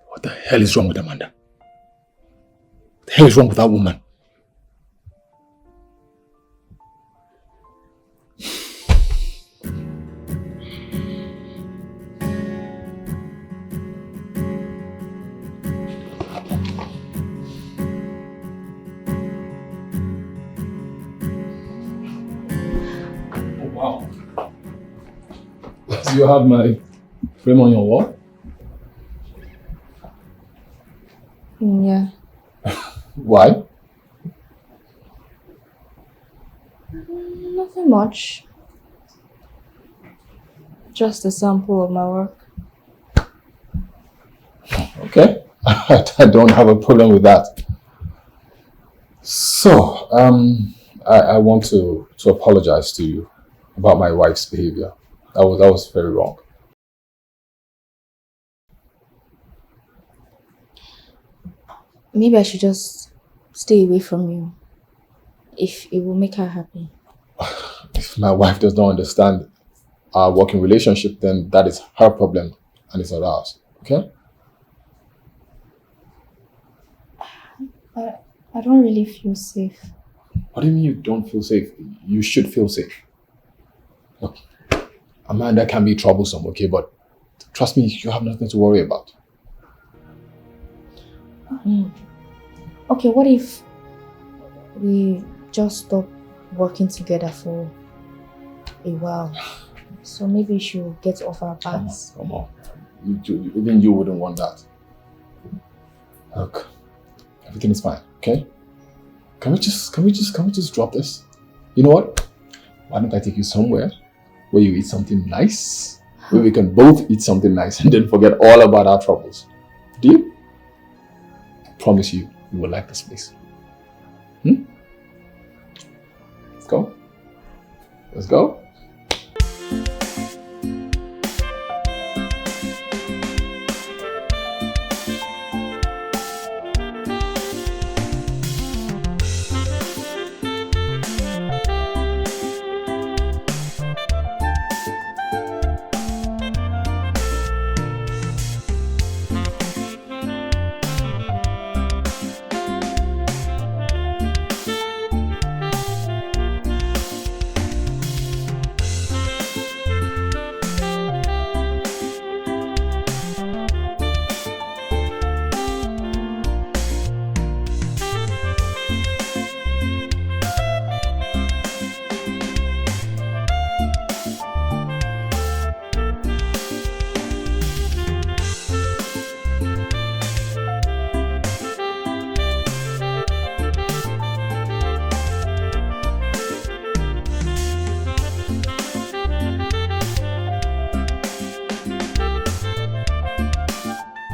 What the hell is wrong with Amanda? What the hell is wrong with that woman? Oh, wow. Do you have my frame on your wall? Yeah. Why? Nothing much. Just a sample of my work. Okay. I don't have a problem with that. So, I want to apologize to you about my wife's behavior. That was very wrong. Maybe I should just stay away from you. If it will make her happy. If my wife does not understand our working relationship, then that is her problem and it's not ours. Okay? I don't really feel safe. What do you mean you don't feel safe? You should feel safe. Look, Amanda can be troublesome, okay? But trust me, you have nothing to worry about. Okay, what if we just stop working together for a while? So maybe she'll get off our backs. Come on. Even you wouldn't want that. Look, everything is fine, okay? Can we just drop this? You know what? Why don't I take you somewhere where you eat something nice, where we can both eat something nice and then forget all about our troubles? Deal? I promise you will like this place. Let's go. Let's go.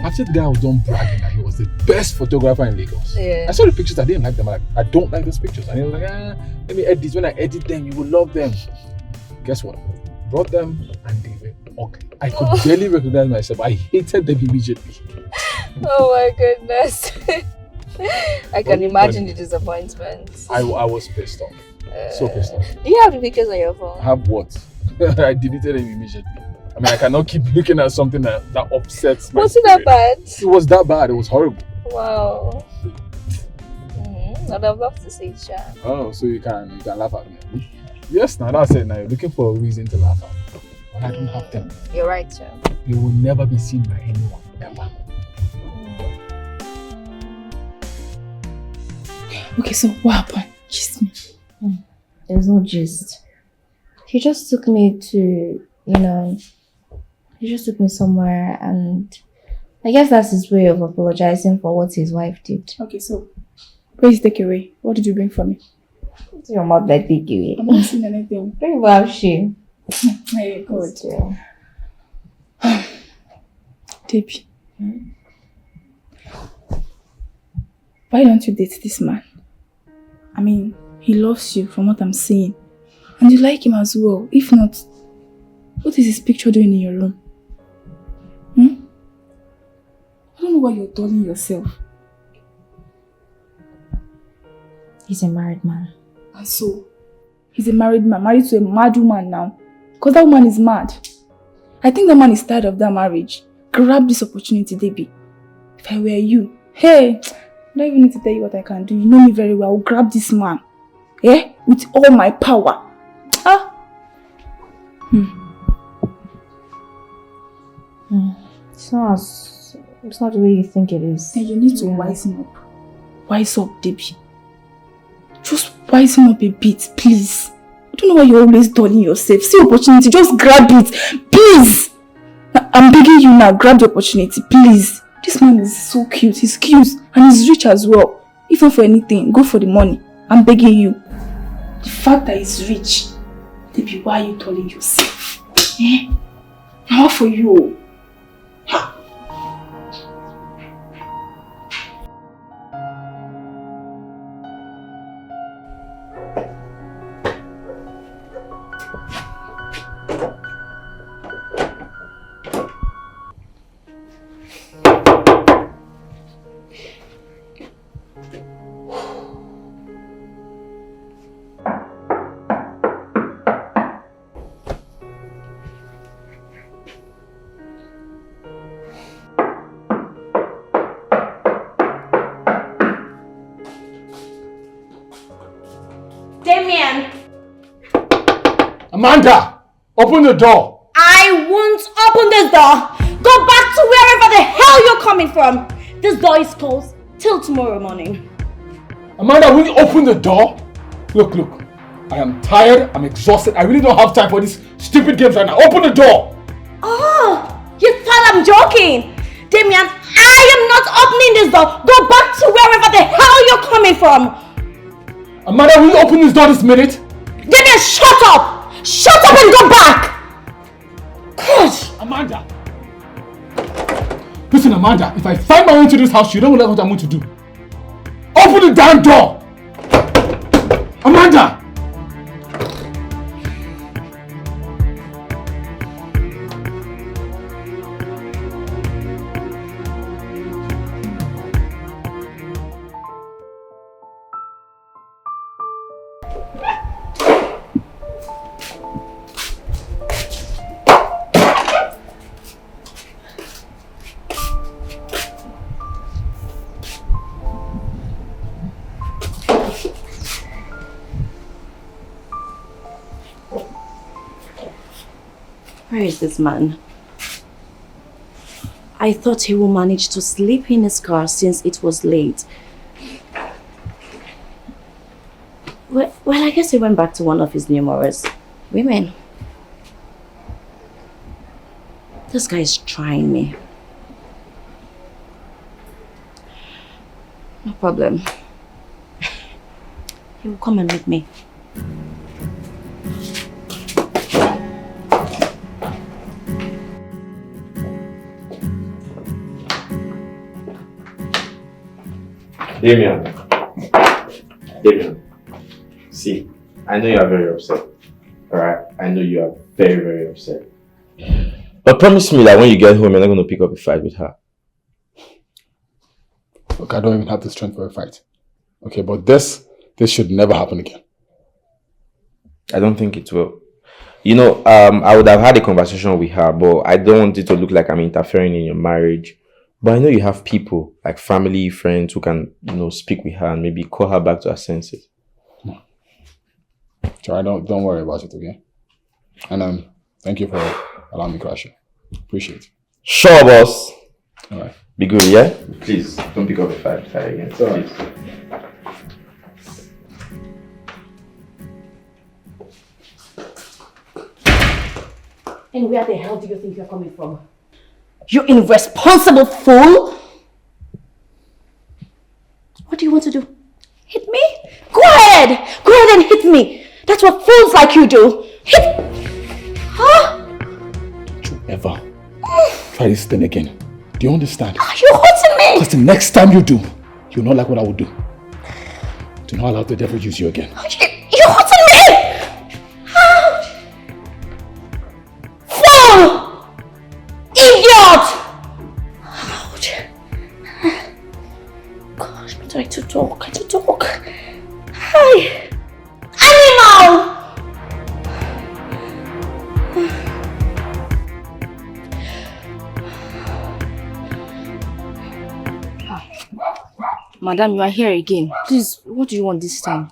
After the guy was done bragging that he was the best photographer in Lagos, I saw the pictures, I didn't like them. I don't like those pictures. And he was like, let me edit these. When I edit them, you will love them. Guess what? Brought them and they were ugly. I could barely recognize myself. I hated them immediately. Oh my goodness. I can imagine the disappointment. I was pissed off. So pissed off. Do you have the pictures on your phone? Have what? I deleted them immediately. I mean, I cannot keep looking at something that upsets my Was it that bad? It was that bad. It was horrible. Wow. I'd have loved to see it, Sha. Oh, so you can laugh at me? Yes, now that's it. Now you're looking for a reason to laugh at me. But I don't have them. You're right, Sha. They will never be seen by anyone, ever. Okay, so what happened? Gist me. There's no gist. He just took me to, he just took me somewhere, and I guess that's his way of apologizing for what his wife did. Okay, so where's the takeaway? What did you bring for me? What's your mouth like takeaway? I'm not seeing anything. Very well, she. Hey, good. Debby. Why don't you date this man? I mean, he loves you from what I'm seeing. And you like him as well. If not, what is his picture doing in your room? I don't know why you're dulling yourself. He's a married man. And so, he's a married man, married to a mad woman now. Because that woman is mad. I think that man is tired of that marriage. Grab this opportunity, Debby. If I were you, hey, I don't even need to tell you what I can do. You know me very well. I'll grab this man. With all my power. It's not the way you think it is. And you need to wise him up. Wise up, Debby. Just wise him up a bit, please. I don't know why you're always dulling yourself. See opportunity, just grab it. Please. I'm begging you now, grab the opportunity, please. This man is so cute. He's cute and he's rich as well. Even for anything, go for the money. I'm begging you. The fact that he's rich, Debby, why are you telling yourself? Now for you. Damian! Amanda! Open the door! I won't open this door! Go back to wherever the hell you're coming from! This door is closed till tomorrow morning. Amanda, will you open the door? Look. I am tired, I'm exhausted, I really don't have time for these stupid games right now. Open the door! Oh, you thought I'm joking! Damian, I am not not opening this door, go back to wherever the hell you're coming from. Amanda, will you open this door this minute? Damian, shut up! Shut up and go back! God! Amanda! Listen, Amanda, if I find my way into this house, you don't know what I'm going to do. Open the damn door! Amanda! Where is this man? I thought he would manage to sleep in his car since it was late. Well, I guess he went back to one of his numerous women. This guy is trying me. No problem. He will come and meet me. Damian, see, I know you are very upset, alright? I know you are very, very upset. But promise me that when you get home, you're not going to pick up a fight with her. Look, I don't even have the strength for a fight. Okay, but this should never happen again. I don't think it will. You know, I would have had a conversation with her, but I don't want it to look like I'm interfering in your marriage. But I know you have people, like family, friends, who can, speak with her and maybe call her back to her senses. Sure, don't worry about it, okay? And thank you for allowing me to crash you. Appreciate it. Sure, boss. All right. Be good, yeah? Please, don't pick up a fight again. It's all right. And where the hell do you think you're coming from? You irresponsible fool! What do you want to do? Hit me? Go ahead! Go ahead and hit me! That's what fools like you do! Hit! Huh? Don't you ever try this thing again. Do you understand? Are you hurting me? Because the next time you do, you'll not like what I will do. Do not allow the devil use you again. You're hurting me! Ouch! Fool! Idiot! Ouch. Gosh, I'm trying to talk. Hi! Animal! Madam, you are here again. Please, what do you want this time?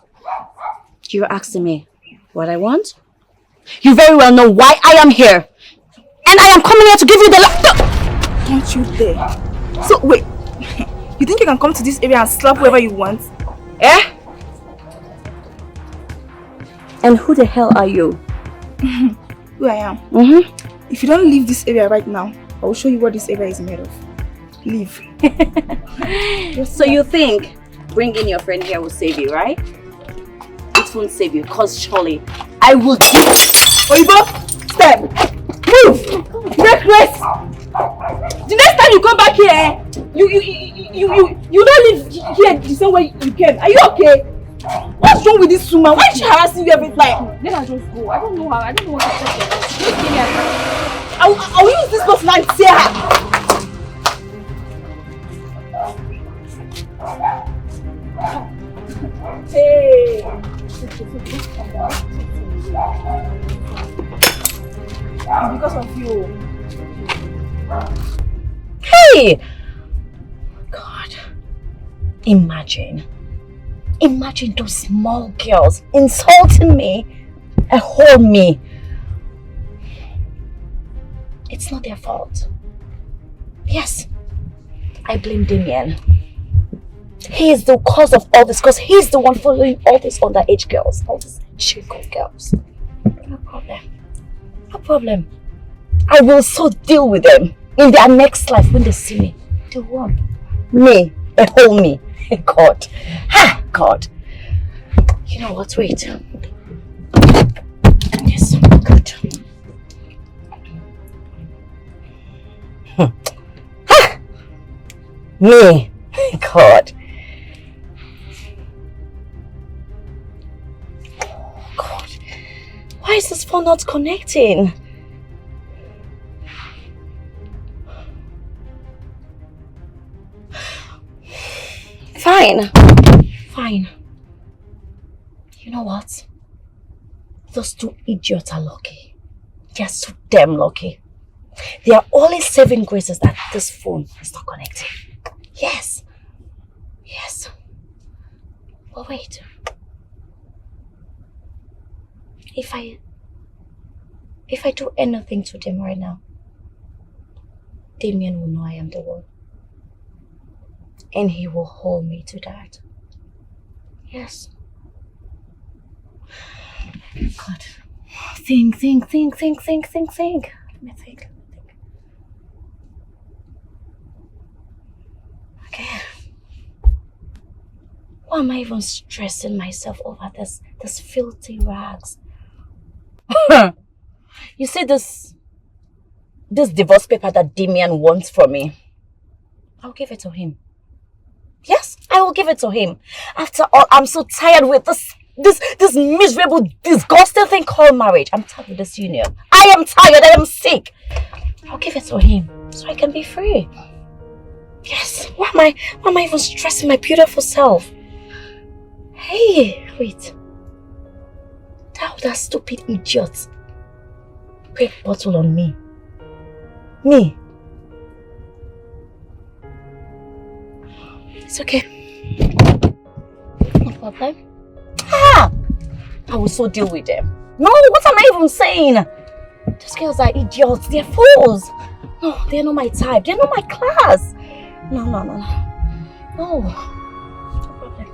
You're asking me what I want? You very well know why I am here. And I am coming here to give you the Don't you dare. So, wait. You think you can come to this area and slap whoever you want? Eh? And who the hell are you? Who I am? Mm-hmm. If you don't leave this area right now, I will show you what this area is made of. Leave. So you think bringing your friend here will save you, right? It won't save you, because surely I will do. Oibo, step. Move. Break race. The next time you come back here, you don't live here the same way you came. Are you okay? What's wrong with this woman? Why is she harassing you every time? Let her just go. I don't know what to say. I will use this person and tear her. Hey! It's because of you. Hey! God. Imagine those small girls insulting me and hold me. It's not their fault. Yes, I blame Damian. He is the cause of all this because he's the one following all these underage girls, all these chico girls. No problem. I will so deal with them in their next life when they see me. They won. Me? A whole me? God. Ha! God. You know what? Wait. Yes, good. Ha! Me? God. God. Why is this phone not connecting? Fine. Fine. You know what? Those two idiots are lucky. They're so damn lucky. They are only saving graces that this phone is not connecting. Yes. Yes. But wait. If I do anything to them right now, Damian will know I am the one. And he will hold me to that. Yes. God. Think. Let me think. Okay. Why am I even stressing myself over this filthy rags? You see this divorce paper that Damian wants from me? I'll give it to him. Yes, I will give it to him. After all, I'm so tired with this miserable, disgusting thing called marriage. I'm tired with this union. I am tired. I am sick. I'll give it to him so I can be free. Yes. Why am I even stressing my beautiful self? Hey, wait. That stupid idiot break bottle on me. Me. It's okay. No problem. I will so deal with them. No, what am I even saying? These girls are idiots. They're fools. No, they're not my type. They're not my class. No. No problem.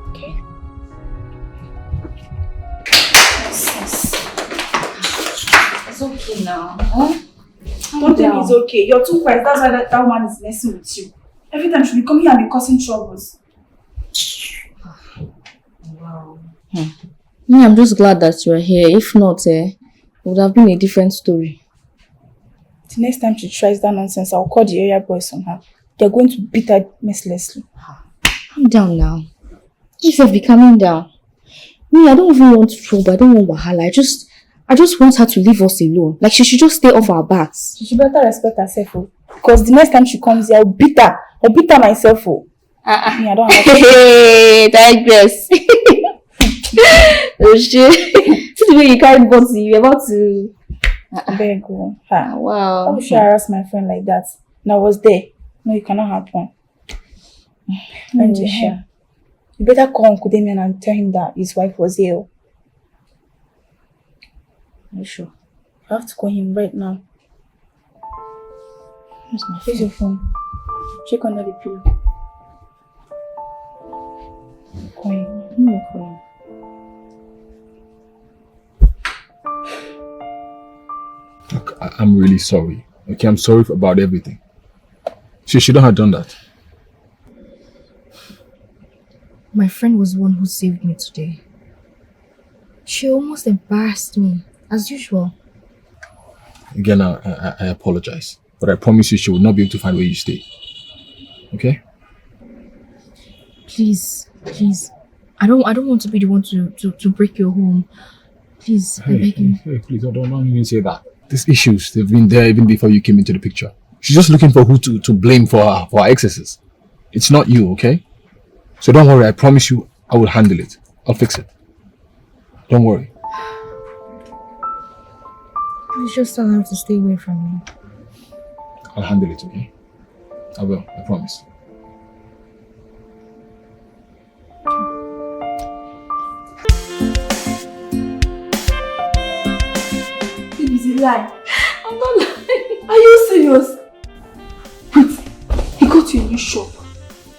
Okay. It's okay now. Huh? Don't tell me it's okay. You're too quiet. That's why that man is messing with you. Every time she'll be coming here and be causing troubles. Wow. I'm just glad that you're here. If not, it would have been a different story. The next time she tries that nonsense, I'll call the area boys on her. They're going to beat her mercilessly. Calm down now. You should be calming down. Me, I don't even want trouble. I don't want wahala. I just want her to leave us alone. Like she should just stay off our backs. She should better respect herself, because the next time she comes here, I'll beat her. I'll beat her myself, Me, I don't have to. Hey, digress. Oh shit. See the way you carried body, you're about to... There you go. Wow. Why would she harass my friend like that? And I was there. No, it cannot happen. You better call Uncle Damian and tell him that his wife was ill. Are you sure? I have to call him right now. Where's your phone? Check under the pillow. Call him. Call him. Look, I'm really sorry. Okay, I'm sorry about everything. She shouldn't have done that. My friend was the one who saved me today. She almost embarrassed me, as usual. Again, I apologize. But I promise you she will not be able to find where you stay. Okay? Please. I don't want to be the one to break your home. Please, I beg you. Hey, please, I don't even say that. These issues, they've been there even before you came into the picture. She's just looking for who to blame for her excesses. It's not you, okay? So don't worry, I promise you I will handle it. I'll fix it. Don't worry. Please just tell her to stay away from me. I'll handle it, okay? I will, I promise. It's a lie. I'm not lying. Are you serious? Wait, he got you a new shop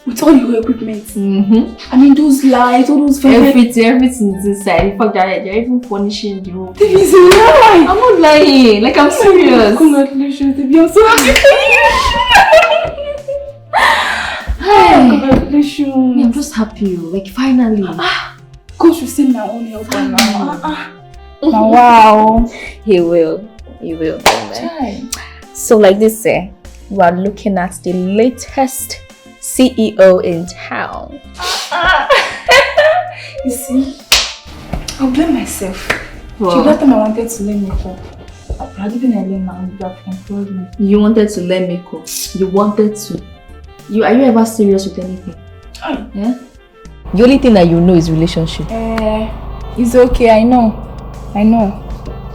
with all your equipment. I mean, those lights, all those everything is inside. In fact, they're even furnishing the whole thing. It's a lie. I'm not lying. Like, I'm serious. Congratulations, Debby. I'm so happy for you. just happy, like finally. God should send my own help now. Now, wow. He will. He will. Chai. So like this, we are looking at the latest CEO in town. You see, I'll blame myself. Wow. The last time I wanted to learn makeup, I didn't learn my own job employment. You wanted to learn makeup. You wanted to. Are you ever serious with anything? Yeah? The only thing that you know is relationship. It's okay, I know.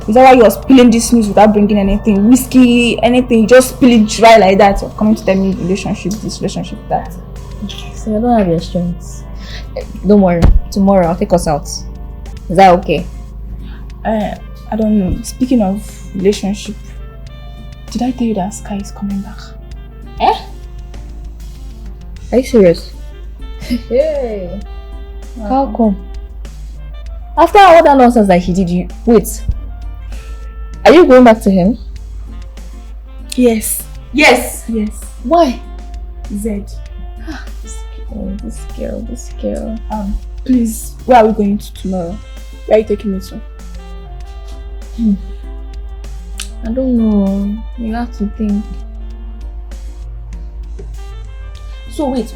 Is that why you were spilling this news without bringing anything? Whiskey, anything, you just spill it dry like that. You're coming to tell me relationship this, relationship that. So I don't have your strength. Don't worry. Tomorrow I'll take us out. Is that okay? I don't know. Speaking of relationship, did I tell you that Sky is coming back? Are you serious? Hey. How come? After all that nonsense that he did, you wait. Are you going back to him? Yes. Why? Zed. This girl. Please, where are we going to tomorrow? Where are you taking me to? I don't know. You have to think. So wait,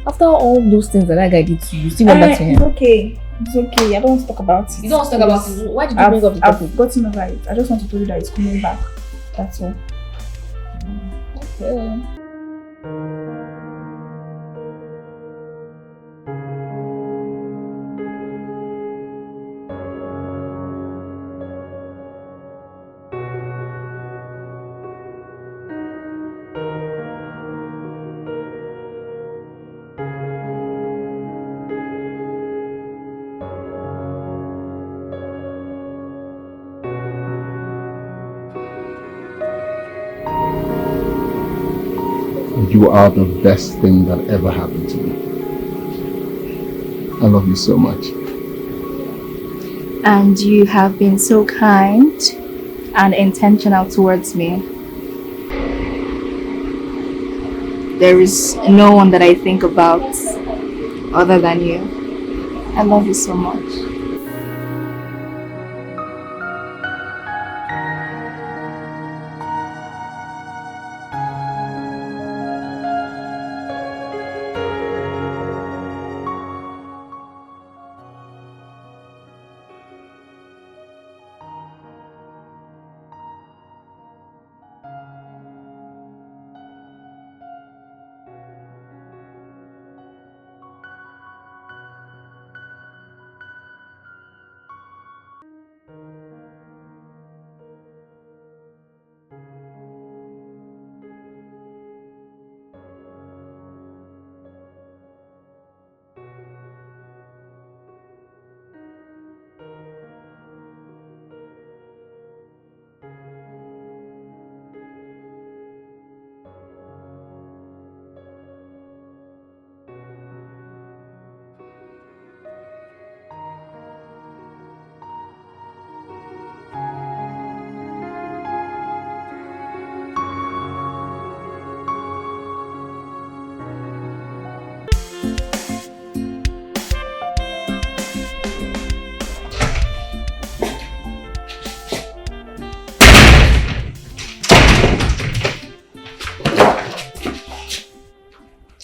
after all those things that guy did to you, you still went back to him? It's okay. I don't want to talk about it. You don't want to talk about it? Why did you bring up the topic? I've gotten over it. I just want to tell you that it's coming back. That's all. Okay. You are the best thing that ever happened to me. I love you so much. And you have been so kind and intentional towards me. There is no one that I think about other than you. I love you so much.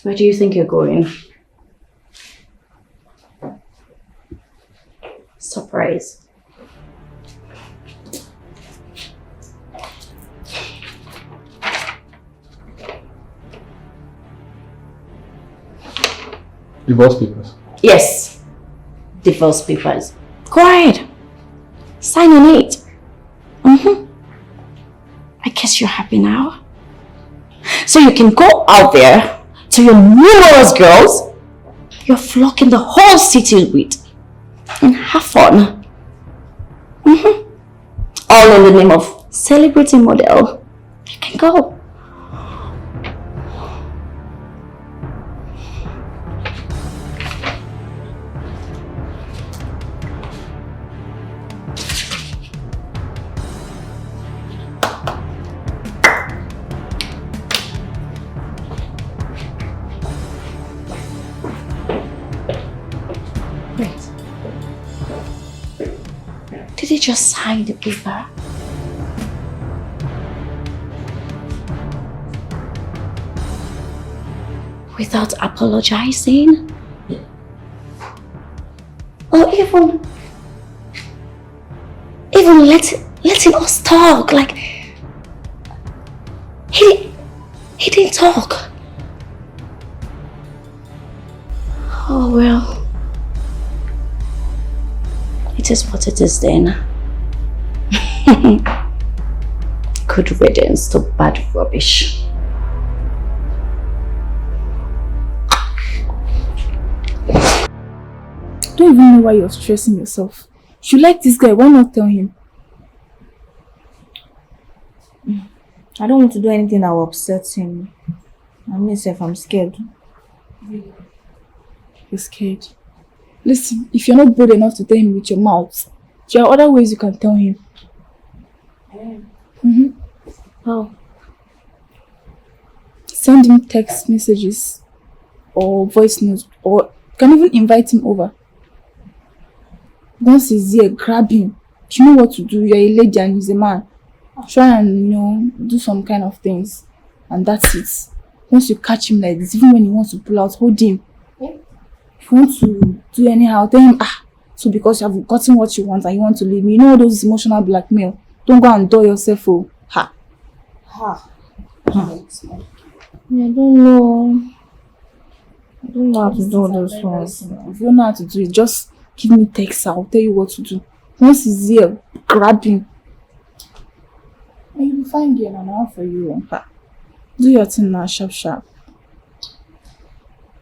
Where do you think you're going? Surprise. Divorce papers. Yes. Divorce papers. Go ahead. Sign on it. I guess you're happy now. So you can go out there to your numerous girls you're flocking the whole city with and have fun. All in the name of celebrity model. You can go. just sign the paper? Without apologizing? Or even letting us talk, like he didn't talk. Oh well, it is what it is then. Good riddance to bad rubbish. I don't even know why you're stressing yourself. If you like this guy, why not tell him? I don't want to do anything that will upset him. I myself, I'm scared. You're scared. Listen, if you're not bold enough to tell him with your mouth, there are other ways you can tell him. How? Send him text messages or voice notes, or you can even invite him over. Once he's here, grab him. You know what to do. You're a lady and he's a man. Try and, do some kind of things. And that's it. Once you catch him like this, even when he wants to pull out, hold him. If you want to do anyhow, tell him, so because you have gotten what you want and you want to leave me, you know all those emotional blackmail. Don't go and do yourself, oh. I don't know. I don't know how to do those ones. If you don't know how to do it, just give me text. I'll tell you what to do. Once he's here, grab him. And you'll be fine, girl, and I'll for you. Do your thing now, sharp, sharp.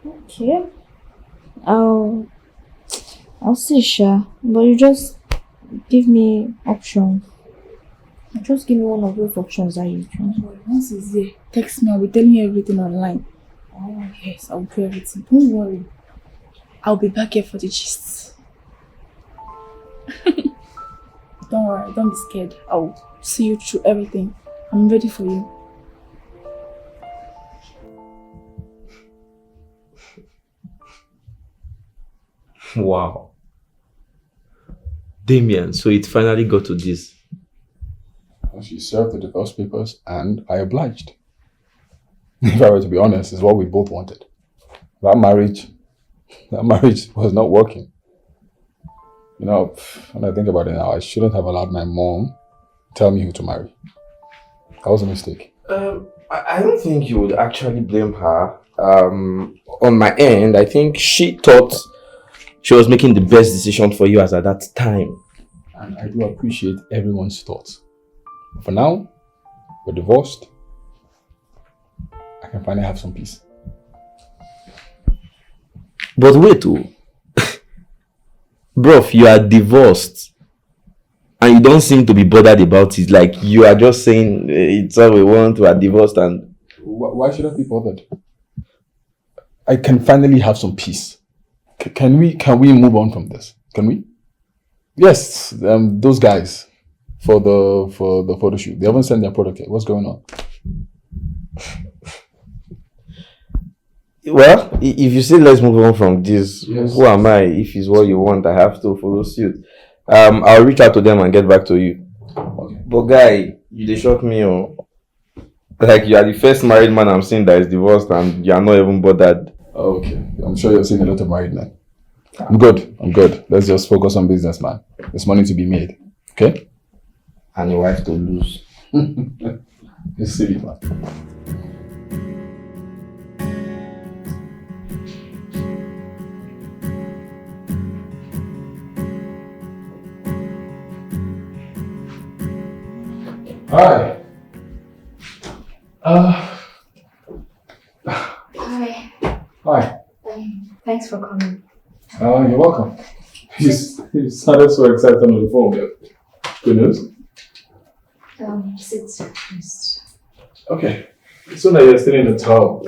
Okay. I'll see, Sha. But you just give me options. Just give me one of those options that you choose. Once he's here, text me. I'll be telling you everything online. Oh, yes, I'll do everything. Don't worry. I'll be back here for the gist. Don't worry, don't be scared. I'll see you through everything. I'm ready for you. Wow. Damian, so it finally got to this. She served the divorce papers and I obliged. If I were to be honest, it's what we both wanted. That marriage was not working. When I think about it now, I shouldn't have allowed my mom tell me who to marry. That was a mistake. I don't think you would actually blame her. On my end, I think she thought she was making the best decision for you as at that time. And I do appreciate everyone's thoughts. For now, we're divorced. I can finally have some peace. But wait, bro, you are divorced and you don't seem to be bothered about it. Like you are just saying it's all we want, we are divorced and... Why should I be bothered? I can finally have some peace. Can we move on from this? Can we? Yes, those guys for the photo shoot. They haven't sent their product yet. What's going on? Well, if you say let's move on from this, yes. Who am I? If it's what you want, I have to follow suit. I'll reach out to them and get back to you. Okay. But guy, you dey shock me, like you are the first married man I'm seeing that is divorced and you are not even bothered. Okay, I'm sure you're seeing a lot of married men. I'm good. Let's just focus on business, man. There's money to be made. Okay? And your wife to lose. You're silly, man. Hi. Hi. Hi. Thanks for coming. You're welcome. You sounded so excited on the phone. Good news? Sit first. Okay. So now you're still in the tub.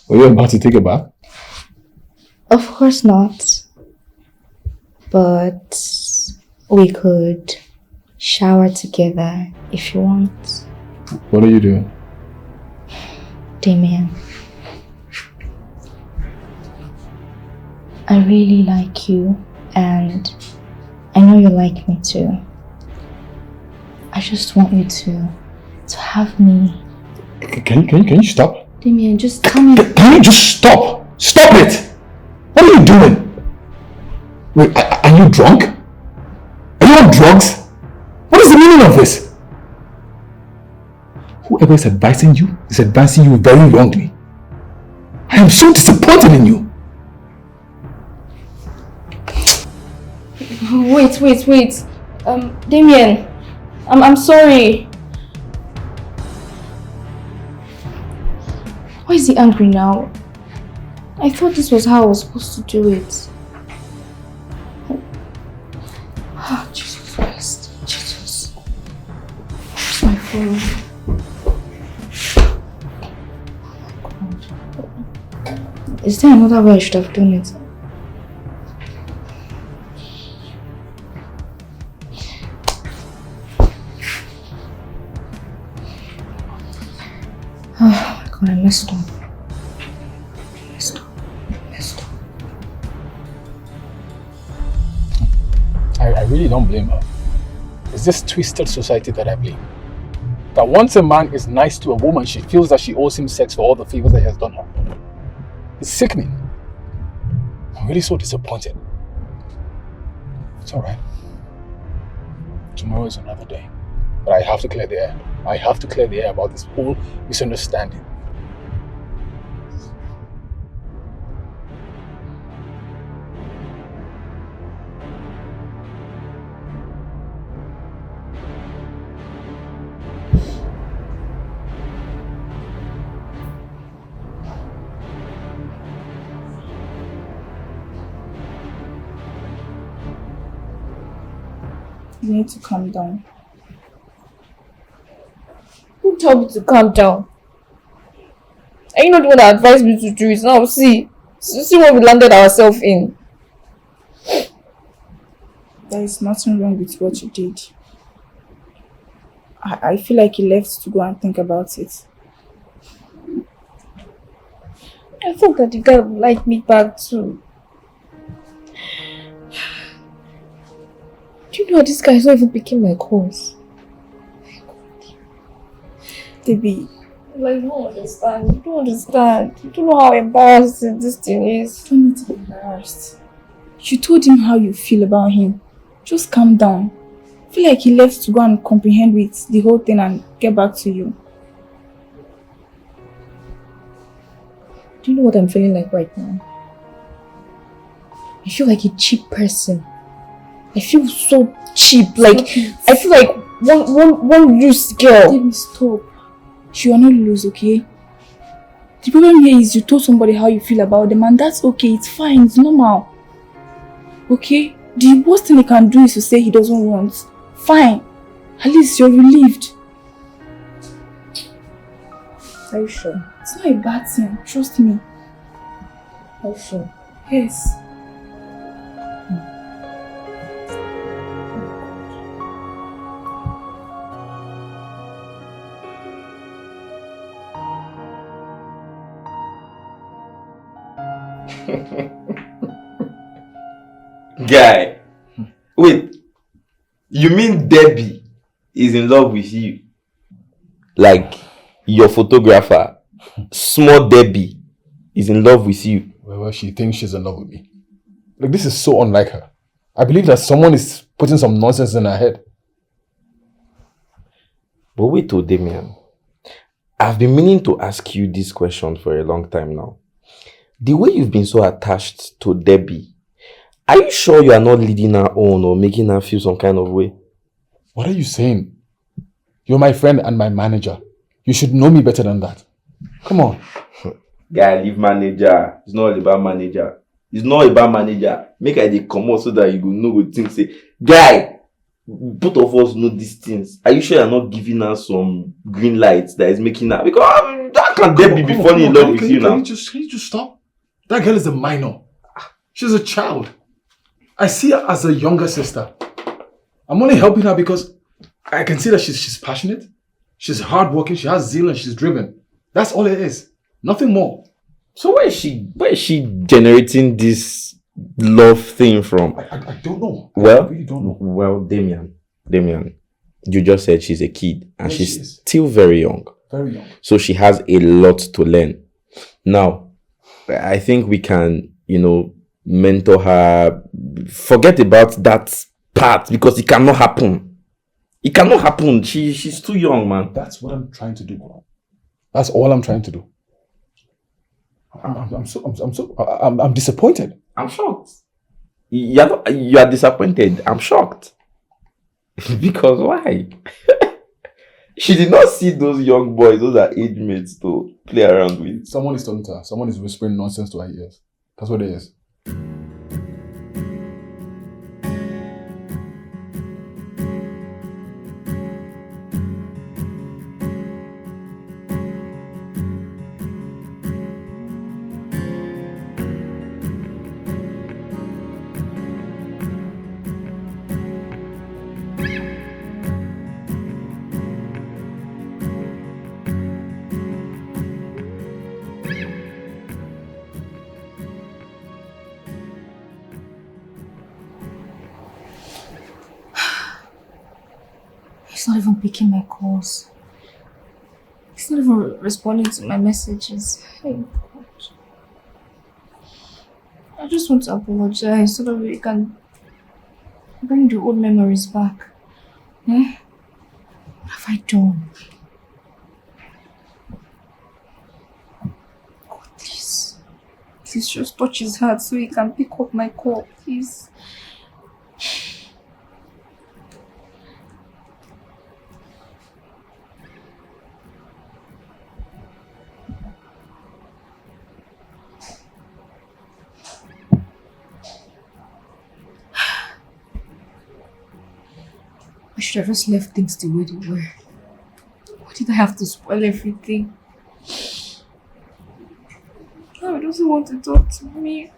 Were you about to take a bath? Of course not. But we could shower together if you want. What are you doing? Damian, I really like you and I know you like me too. I just want you to have me. Can you stop? Damian, just tell me. Can you just stop? Stop it! What are you doing? Wait, are you drunk? Are you on drugs? What is the meaning of this? Whoever is advising you is advising you very wrongly. I am so disappointed in you. Wait. Damian, I'm sorry. Why is he angry now? I thought this was how I was supposed to do it. Oh, Jesus Christ. Jesus. Where's my phone? Is there another way I should have done it? Oh my God, I messed up. I really don't blame her. It's this twisted society that I blame. That once a man is nice to a woman, she feels that she owes him sex for all the favors that he has done her. It's sickening. I'm really so disappointed. It's alright. Tomorrow is another day. But I have to clear the air. I have to clear the air about this whole misunderstanding. You need to calm down. Who told me to calm down? Are you not the one that advised me to do it? Now see what we landed ourselves in. There is nothing wrong with what you did. I feel like you left to go and think about it. I thought that the guy would like me back too. Do you know this guy is not even picking my calls? Debby, Like, you don't understand. You don't understand. You don't know how embarrassing this thing is. you don't need to be embarrassed. You told him how you feel about him. Just calm down. I feel like he left to go and comprehend with the whole thing and get back to you. Do you know what I'm feeling like right now? I feel like a cheap person. I feel so cheap. Like, I feel like one loose girl. Debby, stop. You are not loose, okay? The problem here is you told somebody how you feel about them and that's okay. It's fine. It's normal. Okay? The worst thing he can do is to say he doesn't want. Fine. At least you're relieved. Are you sure? It's not a bad thing. Trust me. Are you sure? Yes. Guy, wait, you mean Debby is in love with you? Like, your photographer, small Debby, is in love with you? Well, she thinks she's in love with me. Like, this is so unlike her. I believe that someone is putting some nonsense in her head. But wait, Damian, I've been meaning to ask you this question for a long time now. The way you've been so attached to Debby, are you sure you are not leading her on or making her feel some kind of way? What are you saying? You're my friend and my manager. You should know me better than that. Come on. Guy, leave manager. It's not all about manager. It's not about manager. Make I dey come out so that you go know what things say. Guy, both of us know these things. Are you sure you're not giving her some green lights that is making her? Because that can Debby be falling in love with you now. Can you just stop? That girl is a minor. She's a child. I see her as a younger sister. I'm only helping her because I can see that she's passionate, she's hardworking, she has zeal and she's driven. That's all it is. Nothing more. So where is she generating this love thing from? I don't know. Well, I really don't know. Well, Damian, You just said she's a kid and Yes, she she's is. still very young. Very young. So she has a lot to learn. Now, I think we can, mentor her. Forget about that part because it cannot happen. It cannot happen. She's too young, man. That's what I'm trying to do. That's all I'm trying to do. I'm disappointed. I'm shocked. You are disappointed. I'm shocked. Because why? She did not see those young boys, those are age mates to play around with. Someone is talking to her. Someone is whispering nonsense to her ears. That's what it is. He's not even picking my calls. He's not even responding to my messages. Hey, God. I just want to apologize so that we can bring the old memories back. What have I done? God, please. Please just touch his heart so he can pick up my call, please. I should have just left things the way they were. Why did I have to spoil everything? Now he doesn't want to talk to me.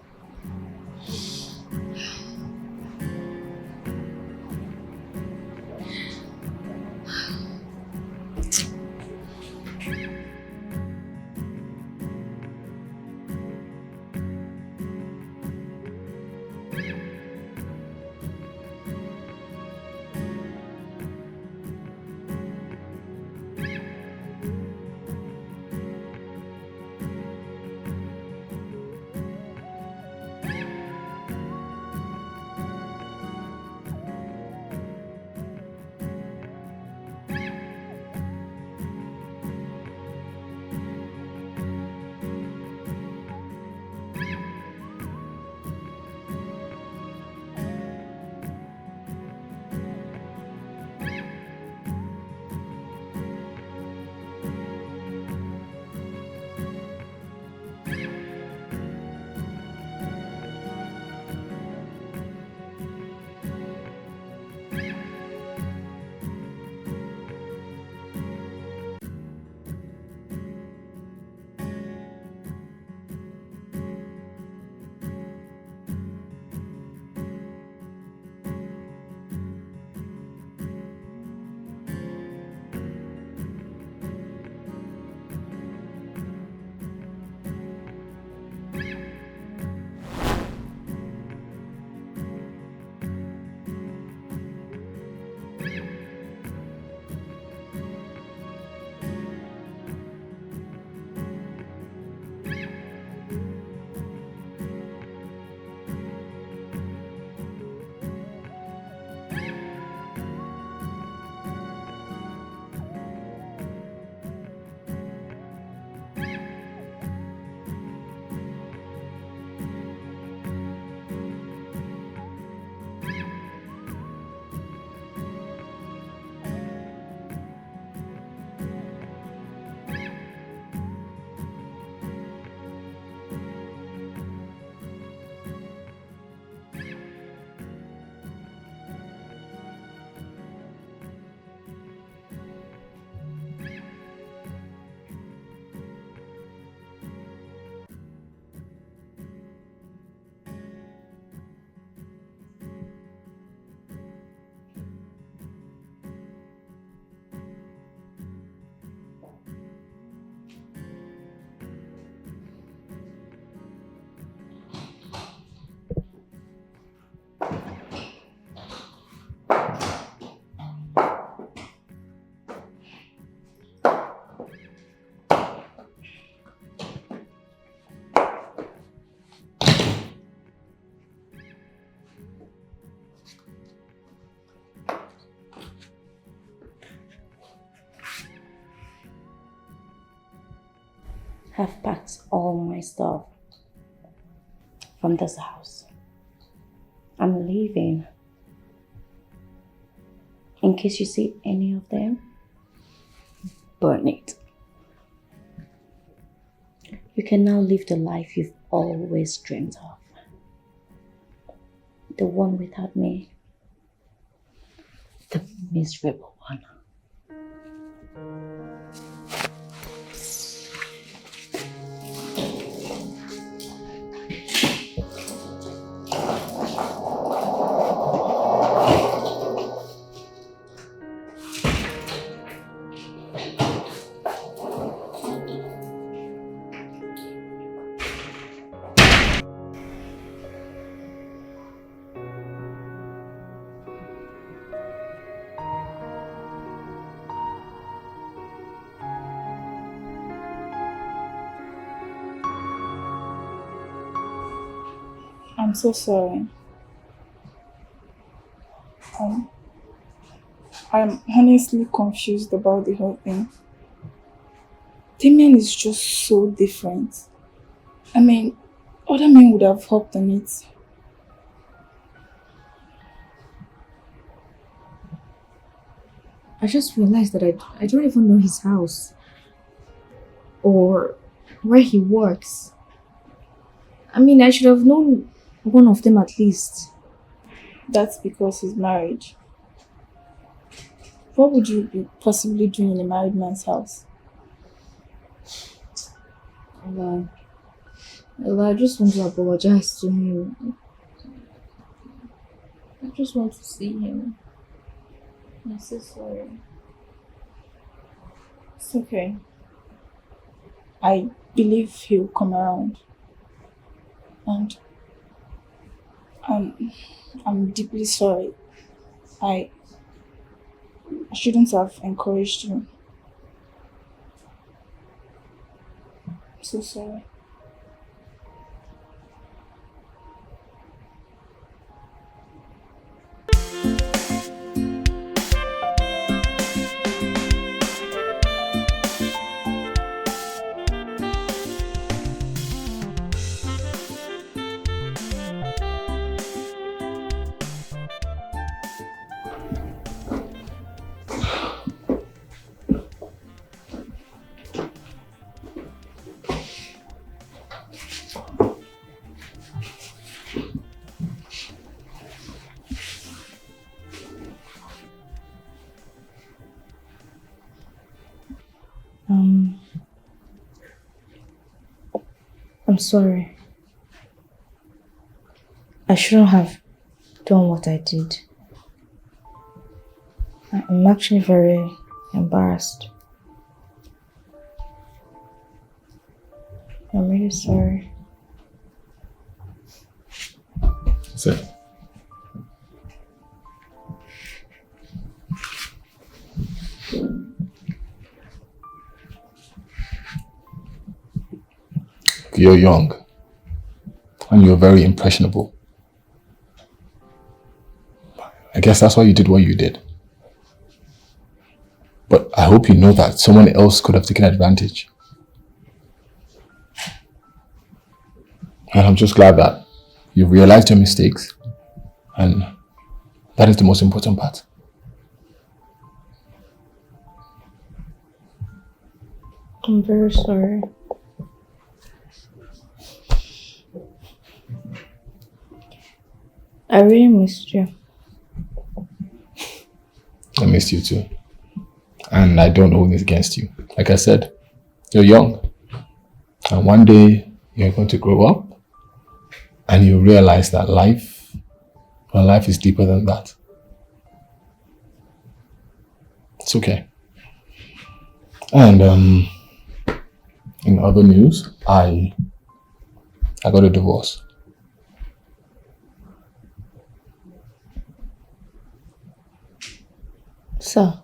have packed all my stuff from this house. I'm leaving. In case you see any of them, burn it. You can now live the life you've always dreamed of. The one without me. The miserable one. I'm so sorry. I'm honestly confused about the whole thing. Damian is just so different. I mean, other men would have hopped on it. I just realized that I don't even know his house or where he works. I mean, I should have known one of them at least. That's because he's married. What would you be possibly doing in a married man's house? Well, I just want to apologize to him. I just want to see him. I'm so sorry. It's okay. I believe he'll come around. And I'm deeply sorry. I shouldn't have encouraged you. I'm so sorry. I'm sorry. I shouldn't have done what I did. I'm actually very embarrassed. I'm really sorry. That's it. You're young and you're very impressionable. I guess that's why you did what you did. But I hope you know that someone else could have taken advantage. And I'm just glad that you realized your mistakes, and that is the most important part. I'm very sorry. I really missed you. I missed you too. And I don't hold this against you. Like I said, you're young. And one day you're going to grow up and you realize that life is deeper than that. It's okay. And in other news, I got a divorce. Sir,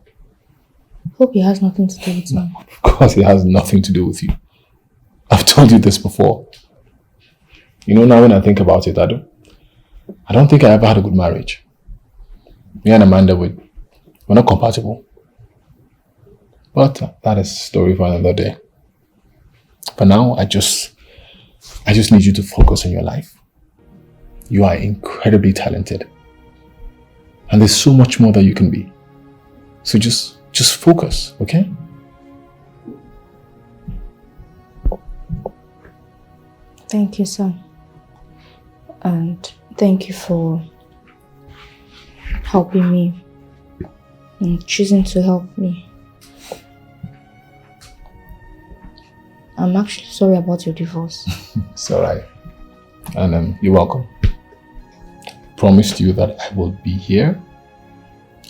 hope it has nothing to do with me. Of course it has nothing to do with you. I've told you this before. You know, now when I think about it, I don't think I ever had a good marriage. Me and Amanda, we're not compatible. But that is a story for another day. For now, I just need you to focus on your life. You are incredibly talented. And there's so much more that you can be. So just focus, okay? Thank you, sir. And thank you for helping me and choosing to help me. I'm actually sorry about your divorce. It's alright. And you're welcome. Promised you that I will be here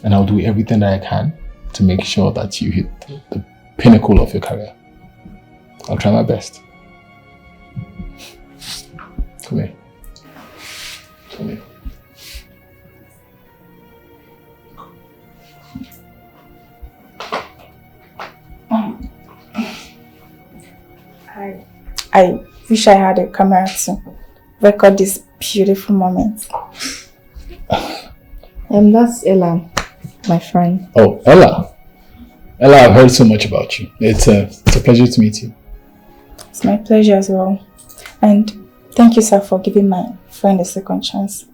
and I'll do everything that I can to make sure that you hit the pinnacle of your career. I'll try my best. Come here. Come here. I wish I had a camera to record this beautiful moment. That's Ella, my friend. Oh, Ella. Ella, I've heard so much about you. It's a pleasure to meet you. It's my pleasure as well. And thank you, sir, for giving my friend a second chance.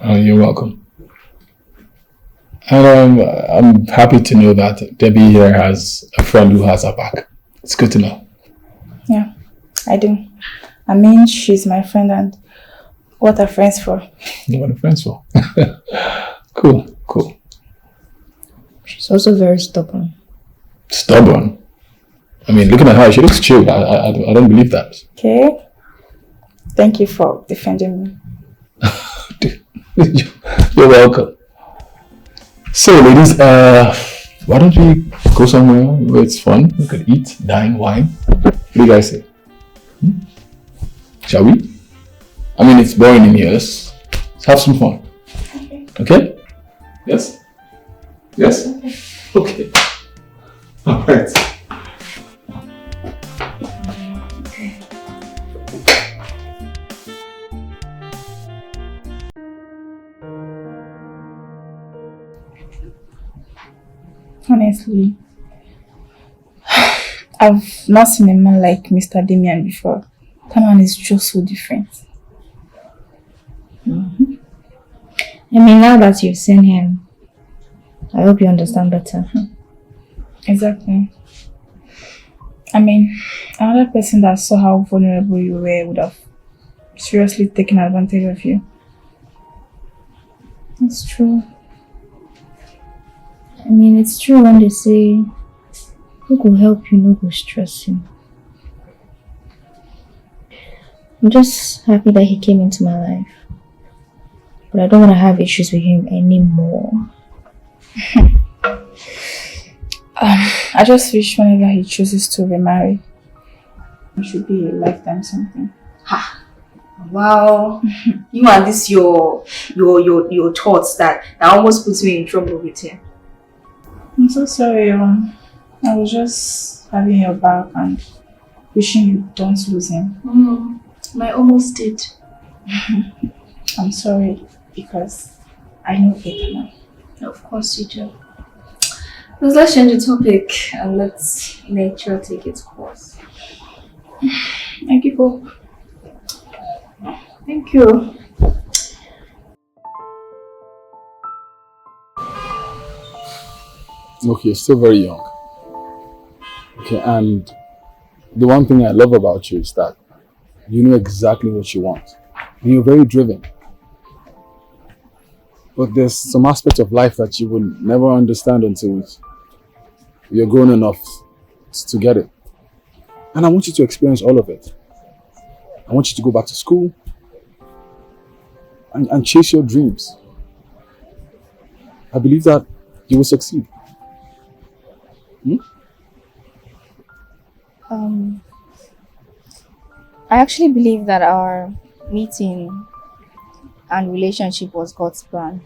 Oh, you're welcome. And I'm happy to know that Debbie here has a friend who has her back. It's good to know. Yeah, I do. I mean, she's my friend, and what are friends for? What are friends for? Cool. She's also very stubborn. Stubborn? I mean, looking at her, she looks chill. I don't believe that. Okay. Thank you for defending me. You're welcome. So, ladies, why don't we go somewhere where it's fun? We could eat, dine, wine. What do you guys say? Shall we? I mean, it's boring in here. Let's have some fun. Okay? Yes? Yes? Okay. All right. Honestly, I've not seen a man like Mr. Damian before. That man is just so different. I mean, now that you've seen him, I hope you understand better. Exactly. I mean, another person that saw how vulnerable you were would have seriously taken advantage of you. That's true. I mean, it's true when they say, who could help you, no go stress you. I'm just happy that he came into my life. But I don't want to have issues with him anymore. I just wish whenever he chooses to remarry, it should be a lifetime something. Ha! Wow. You and this your thoughts that almost puts me in trouble with him. I'm so sorry. I was just having your back and wishing you don't lose him. I almost did. I'm sorry because I know better now. Of course you do. Let's change the topic and let's nature take its course. I give up. Thank you. Look, you're still very young. Okay, and the one thing I love about you is that you know exactly what you want. And you're very driven. But there's some aspects of life that you will never understand until you're grown enough to get it. And I want you to experience all of it. I want you to go back to school and chase your dreams. I believe that you will succeed. I actually believe that our meeting and relationship was God's plan.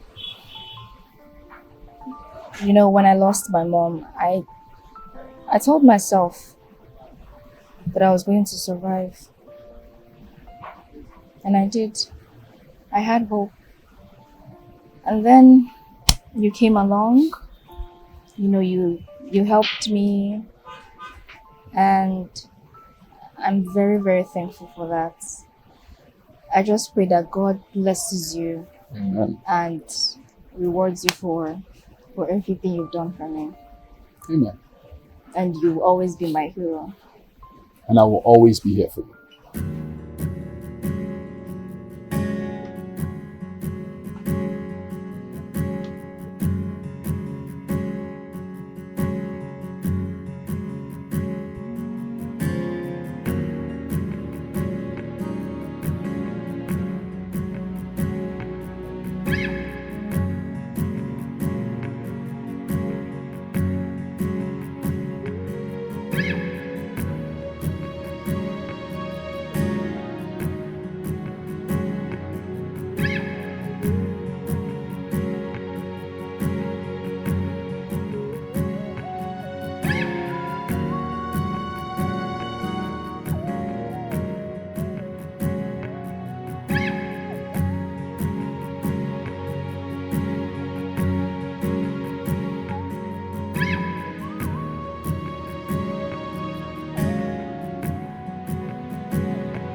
You know, when I lost my mom, I told myself that I was going to survive. And I did. I had hope. And then you came along. You know, you helped me. And I'm very, very thankful for that. I just pray that God blesses you Amen. and rewards you for everything you've done for me. Amen. And you will always be my hero. And I will always be here for you.